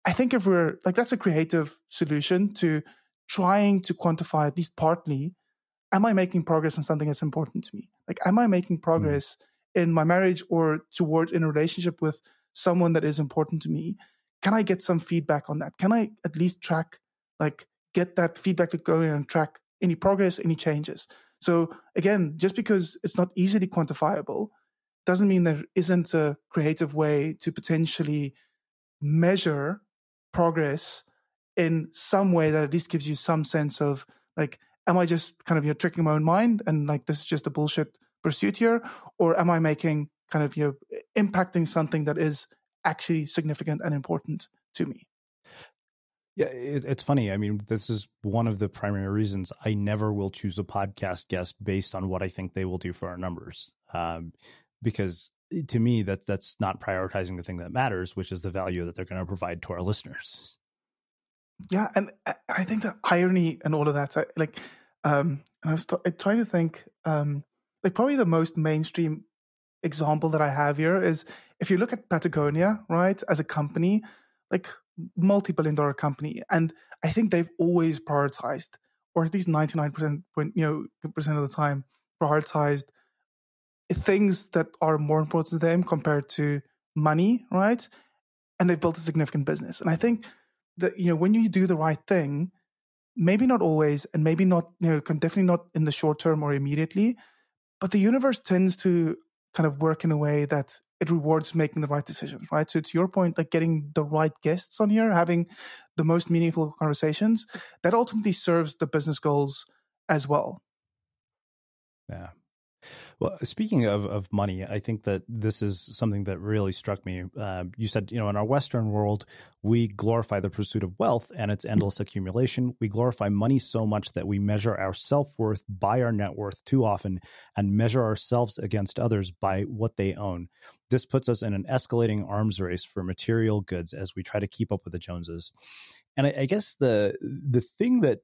I think if we're like, that's a creative solution to trying to quantify at least partly, am I making progress on something that's important to me? Like, am I making progress in my marriage or towards in a relationship with someone that is important to me? Can I get some feedback on that? Can I at least track, like get that feedback to go in and track any progress, any changes? So again, just because it's not easily quantifiable doesn't mean there isn't a creative way to potentially measure progress in some way that at least gives you some sense of like, am I just kind of, tricking my own mind and like, this is just a bullshit pursuit here? Or am I making kind of, impacting something that is actually significant and important to me? Yeah, it's funny. I mean, this is one of the primary reasons I never will choose a podcast guest based on what I think they will do for our numbers. Because to me, that's not prioritizing the thing that matters, which is the value that they're going to provide to our listeners. Yeah, and I think the irony and all of that, and I was trying to think, like probably the most mainstream example that I have here is if you look at Patagonia, right, as a company, like multi-billion-dollar company, and I think they've always prioritized, or at least 99% percent of the time, prioritized things that are more important to them compared to money, right? And they've built a significant business. And I think that, when you do the right thing, maybe not always, and maybe not, definitely not in the short term or immediately, but the universe tends to kind of work in a way that it rewards making the right decisions, right? So to your point, like getting the right guests on here, having the most meaningful conversations, that ultimately serves the business goals as well. Yeah. Well, speaking of money, I think that this is something that really struck me. You said, in our Western world, we glorify the pursuit of wealth and its endless accumulation. We glorify money so much that we measure our self-worth by our net worth too often and measure ourselves against others by what they own. This puts us in an escalating arms race for material goods as we try to keep up with the Joneses. And I guess the thing that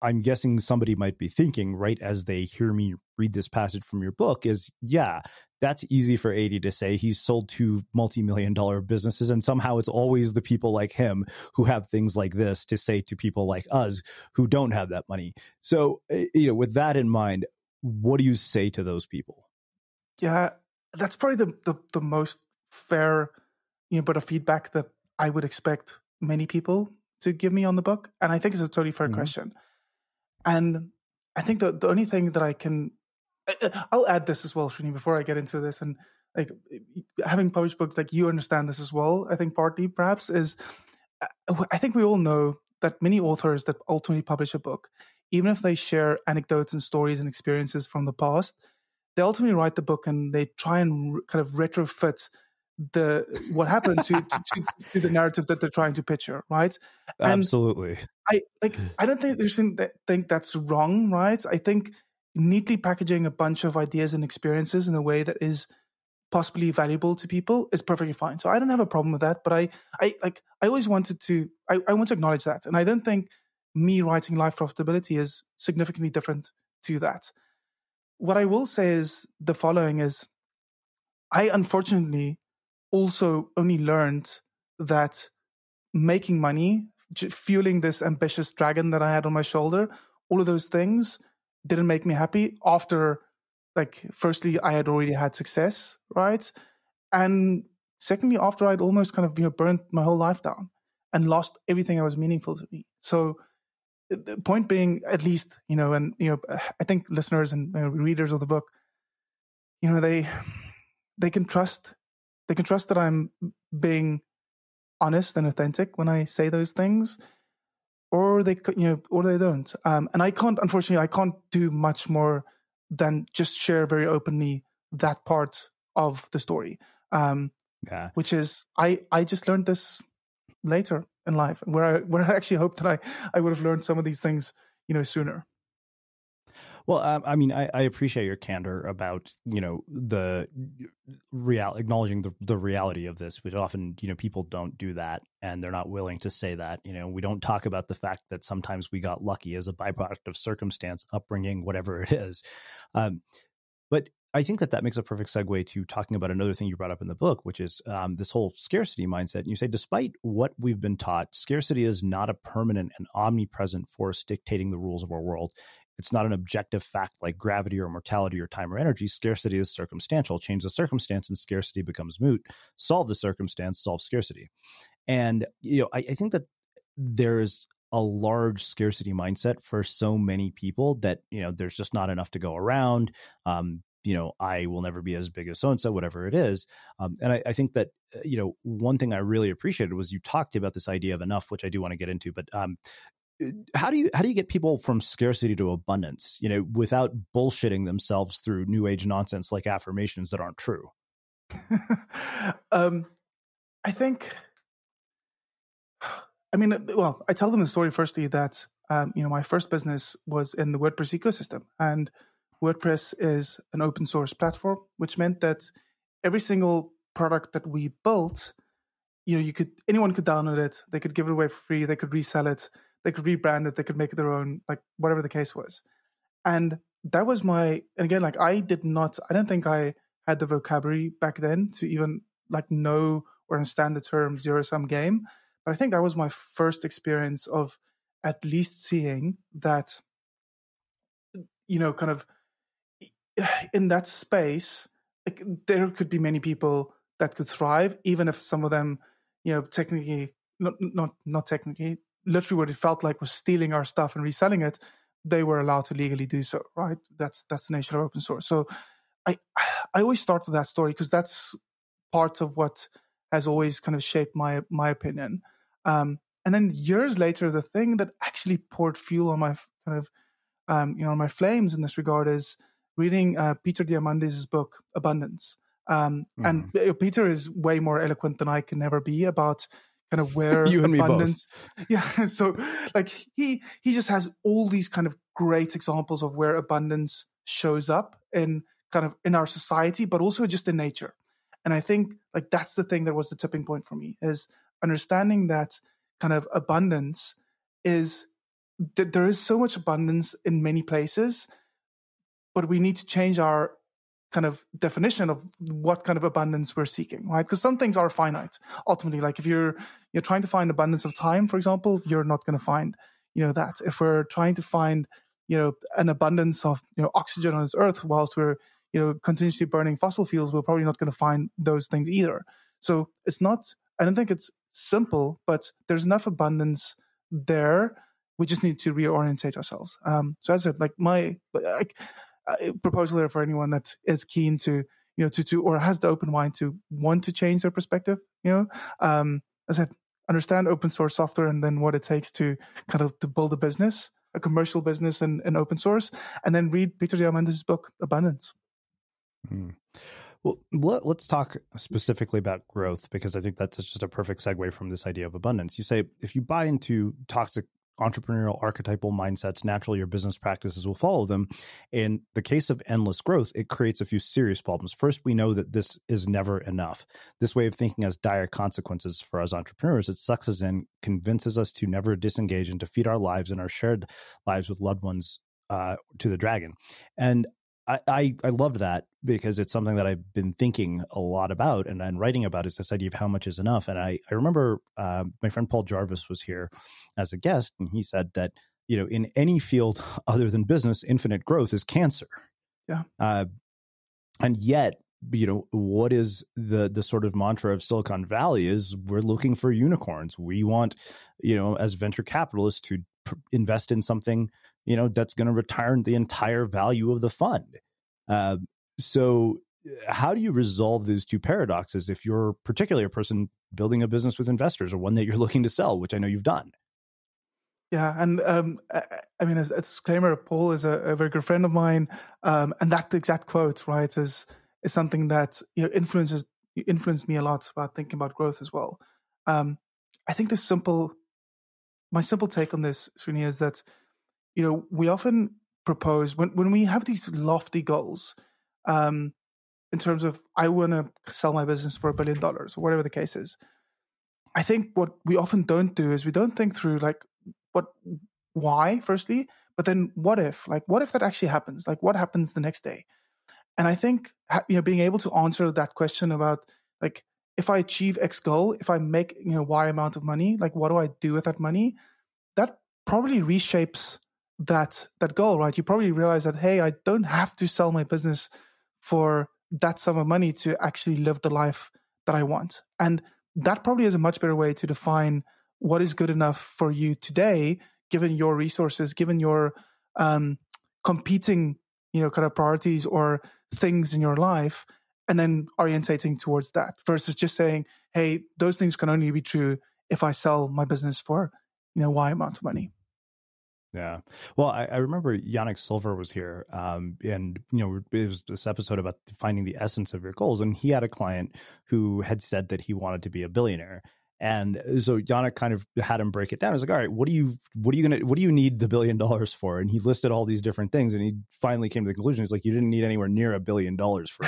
I'm guessing somebody might be thinking right as they hear me read this passage from your book is, yeah, that's easy for Adii to say. He's sold 2 multi-million-dollar businesses, and somehow it's always the people like him who have things like this to say to people like us who don't have that money. So, with that in mind, what do you say to those people? Yeah, that's probably the most fair, bit of feedback that I would expect many people to give me on the book. And I think it's a totally fair question. And I think the only thing that I can, I'll add this as well, Srini, before I get into this. And like having published books, like you understand this as well, I think partly perhaps is, I think we all know that many authors that ultimately publish a book, even if they share anecdotes and stories and experiences from the past, they ultimately write the book and they try and kind of retrofit what happened to the narrative that they're trying to picture, right? And absolutely. I don't think that's wrong, right? I think neatly packaging a bunch of ideas and experiences in a way that is possibly valuable to people is perfectly fine. So I don't have a problem with that. But I always wanted to I want to acknowledge that, and I don't think me writing Life Profitability is significantly different to that. What I will say is the following: is I unfortunately also only learned that making money, fueling this ambitious dragon that I had on my shoulder, all of those things didn't make me happy after, firstly, I had already had success, right? And secondly, after I'd almost kind of, burnt my whole life down and lost everything that was meaningful to me. So the point being, at least, I think listeners and readers of the book, they can trust that I'm being honest and authentic when I say those things, or they don't. And I can't do much more than just share very openly that part of the story. Which is, I just learned this later in life, where I actually hoped that I would have learned some of these things, sooner. Well, I appreciate your candor about, the acknowledging the reality of this, which often, people don't do that and they're not willing to say that. We don't talk about the fact that sometimes we got lucky as a byproduct of circumstance, upbringing, whatever it is. But I think that makes a perfect segue to talking about another thing you brought up in the book, which is this whole scarcity mindset. And you say, despite what we've been taught, scarcity is not a permanent and omnipresent force dictating the rules of our world. It's not an objective fact like gravity or mortality or time or energy. Scarcity is circumstantial. Change the circumstance and scarcity becomes moot. Solve the circumstance, solve scarcity. And, I think that there's a large scarcity mindset for so many people that, there's just not enough to go around. I will never be as big as so-and-so, whatever it is. And I think that, one thing I really appreciated was you talked about this idea of enough, which I do want to get into, but how do you get people from scarcity to abundance, without bullshitting themselves through new age nonsense like affirmations that aren't true? I think I mean, well, I tell them the story firstly that, my first business was in the WordPress ecosystem, and WordPress is an open source platform, which meant that every single product that we built, anyone could download it, they could give it away for free, they could resell it, they could rebrand it, they could make it their own, like whatever the case was. And that was and again, like I don't think I had the vocabulary back then to even like know or understand the term zero-sum game. But I think that was my first experience of at least seeing that, kind of in that space, like, there could be many people that could thrive, even if some of them, technically, not technically, literally what it felt like was stealing our stuff and reselling it. They were allowed to legally do so, right? That's the nature of open source. So I always start with that story because that's part of what has always kind of shaped my opinion. And then years later, the thing that actually poured fuel on my kind of, my flames in this regard is reading Peter Diamandis' book, Abundance. And Peter is way more eloquent than I can ever be about kind of where you and abundance. Me both. Yeah. So like he just has all these kind of great examples of where abundance shows up in kind of in our society, but also just in nature. And I think like that's the thing that was the tipping point for me, is understanding that kind of abundance is that there is so much abundance in many places, but we need to change our kind of definition of what kind of abundance we're seeking, right? Because some things are finite. Ultimately, like if you're trying to find abundance of time, for example, you're not going to find, that. If we're trying to find, an abundance of, oxygen on this earth whilst we're, continuously burning fossil fuels, we're probably not going to find those things either. So I don't think it's simple, but there's enough abundance there. We just need to reorientate ourselves. So as I said, like my proposal here for anyone that is keen to, to or has the open mind to want to change their perspective, as I said, understand open source software and then what it takes to kind of to build a business, a commercial business in open source, and then read Peter Diamandis' book, Abundance. Well, let's talk specifically about growth, because I think that's just a perfect segue from this idea of abundance. You say if you buy into toxic entrepreneurial archetypal mindsets, naturally your business practices will follow them. In the case of endless growth, it creates a few serious problems. First, we know that this is never enough. This way of thinking has dire consequences for us entrepreneurs. It sucks us in, convinces us to never disengage and to feed our lives and our shared lives with loved ones to the dragon. And I love that, because it's something that I've been thinking a lot about and writing about, is this idea of how much is enough. And I remember my friend Paul Jarvis was here as a guest, and he said that, in any field other than business, infinite growth is cancer. Yeah. And yet, what is the sort of mantra of Silicon Valley is we're looking for unicorns. We want, as venture capitalists to invest in something, that's going to return the entire value of the fund. So how do you resolve those two paradoxes if you're particularly a person building a business with investors, or one that you're looking to sell, which I know you've done? Yeah. And I mean, as a disclaimer, Paul is a very good friend of mine. And that exact quote, right, is something that influenced me a lot about thinking about growth as well. I think my simple take on this, Srini, is that, we often propose when we have these lofty goals, in terms of, I want to sell my business for $1 billion or whatever the case is. I think what we often don't do is we don't think through like why firstly, but then what if that actually happens? Like what happens the next day? And I think, being able to answer that question about like, if I achieve X goal, if I make, Y amount of money, like what do I do with that money? That probably reshapes that goal, right? You probably realize that, hey, I don't have to sell my business for that sum of money to actually live the life that I want. And that probably is a much better way to define what is good enough for you today, given your resources, given your competing, kind of priorities or things in your life, and then orientating towards that versus just saying, hey, those things can only be true if I sell my business for, Y amount of money. Yeah. Well, I remember Yannick Silver was here, and, it was this episode about finding the essence of your goals. And he had a client who had said that he wanted to be a billionaire. And so Yannick kind of had him break it down. I was like, all right, what do you need the $1 billion for? And he listed all these different things. And he finally came to the conclusion. He's like, you didn't need anywhere near $1 billion for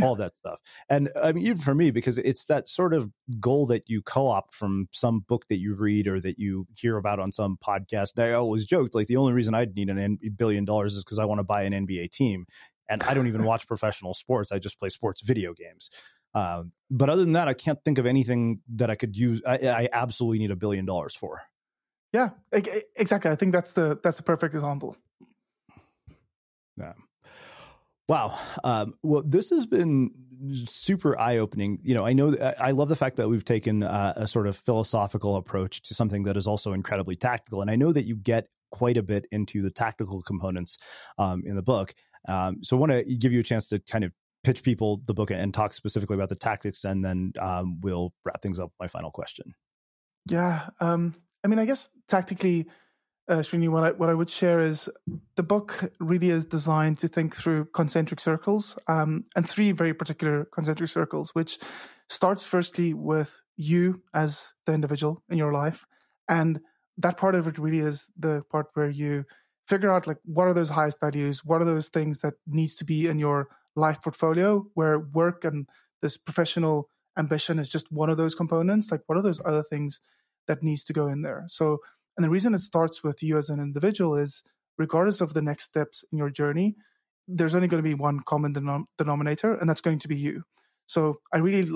all of that stuff. And I mean, even for me, because it's that sort of goal that you co-opt from some book that you read or that you hear about on some podcast. And I always joked, like, the only reason I'd need $1 billion is because I want to buy an NBA team. And I don't even watch professional sports. I just play sports video games. But other than that, I can't think of anything that I could use. I absolutely need $1 billion for. Yeah, exactly. I think that's the perfect example. Yeah. Wow. Well, this has been super eye-opening. You know, I know I love the fact that we've taken a sort of philosophical approach to something that is also incredibly tactical. And I know that you get quite a bit into the tactical components in the book. So I want to give you a chance to kind of pitch people the book and talk specifically about the tactics, and then we'll wrap things up with my final question. Yeah. I mean, I guess tactically, Srini, what I would share is the book really is designed to think through concentric circles, and 3 very particular concentric circles, which starts firstly with you as the individual in your life. And that part of it really is the part where you figure out, like, what are those highest values? What are those things that needs to be in your life portfolio, where work and this professional ambition is just one of those components? Like, what are those other things that needs to go in there? So, and the reason it starts with you as an individual is, regardless of the next steps in your journey, there's only going to be one common denominator, and that's going to be you. So I really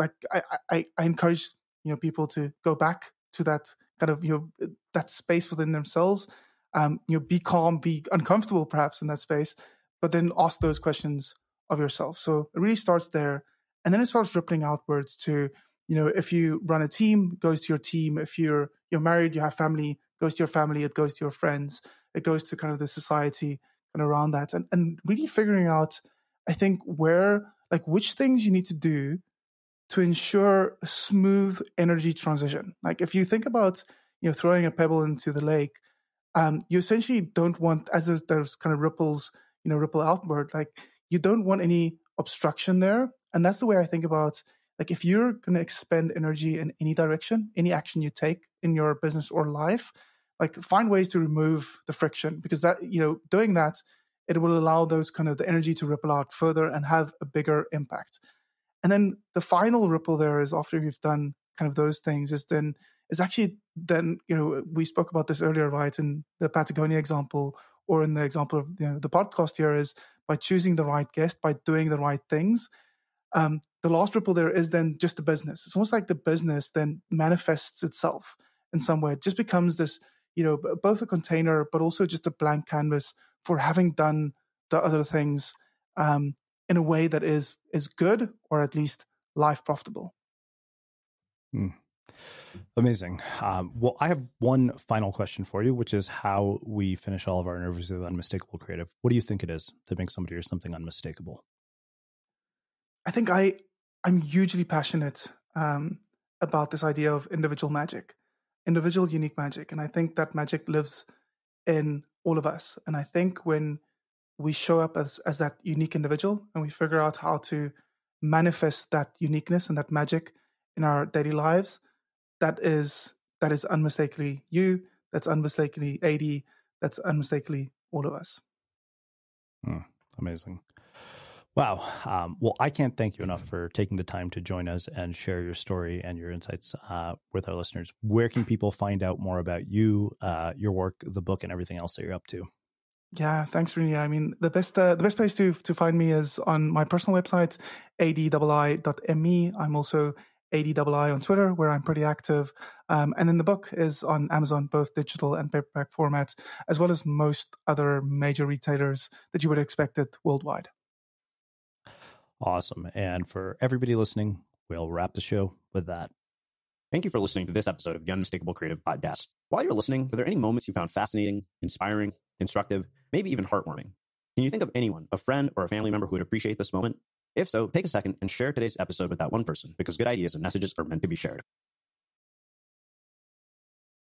I encourage, people to go back to that kind of, that space within themselves. Be calm, be uncomfortable perhaps in that space, but then ask those questions of yourself. So it really starts there. And then it starts rippling outwards to, if you run a team, it goes to your team. If you're married, you have family, it goes to your family, it goes to your friends, it goes to kind of the society and around that. And really figuring out, I think, which things you need to do to ensure a smooth energy transition. Like, if you think about, throwing a pebble into the lake, you essentially don't want, as there's kind of ripples, ripple outward, like, you don't want any obstruction there. And that's the way I think about, like, if you're going to expend energy in any direction, any action you take in your business or life, like, find ways to remove the friction, because that, doing that, it will allow those kind of the energy to ripple out further and have a bigger impact. And then the final ripple there is, after you've done kind of those things, is actually we spoke about this earlier, right? In the Patagonia example, or in the example of the podcast here, is by choosing the right guest, by doing the right things. The last ripple there is then just the business. It's almost like the business then manifests itself in some way. It just becomes this, both a container, but also just a blank canvas for having done the other things in a way that is good, or at least life profitable. Amazing. Well, I have one final question for you, which is how we finish all of our interviews with Unmistakable Creative. What do you think it is that makes somebody or something unmistakable? I think I'm hugely passionate about this idea of individual magic, individual unique magic. And I think that magic lives in all of us. And I think when we show up as that unique individual, and we figure out how to manifest that uniqueness and that magic in our daily lives, that is unmistakably you, that's unmistakably Adii, that's unmistakably all of us. Amazing. Wow. Well, I can't thank you enough for taking the time to join us and share your story and your insights with our listeners. Where can people find out more about you, your work, the book, and everything else that you're up to? Yeah, thanks, Rini. I mean, the best place to find me is on my personal website, adii.me. I'm also Adii on Twitter, where I'm pretty active. And then the book is on Amazon, both digital and paperback formats, as well as most other major retailers that you would expect it worldwide. Awesome. And for everybody listening, we'll wrap the show with that. Thank you for listening to this episode of the Unmistakable Creative Podcast. While you were listening, were there any moments you found fascinating, inspiring, instructive, maybe even heartwarming? Can you think of anyone, a friend or a family member who would appreciate this moment? If so, take a second and share today's episode with that one person, because good ideas and messages are meant to be shared.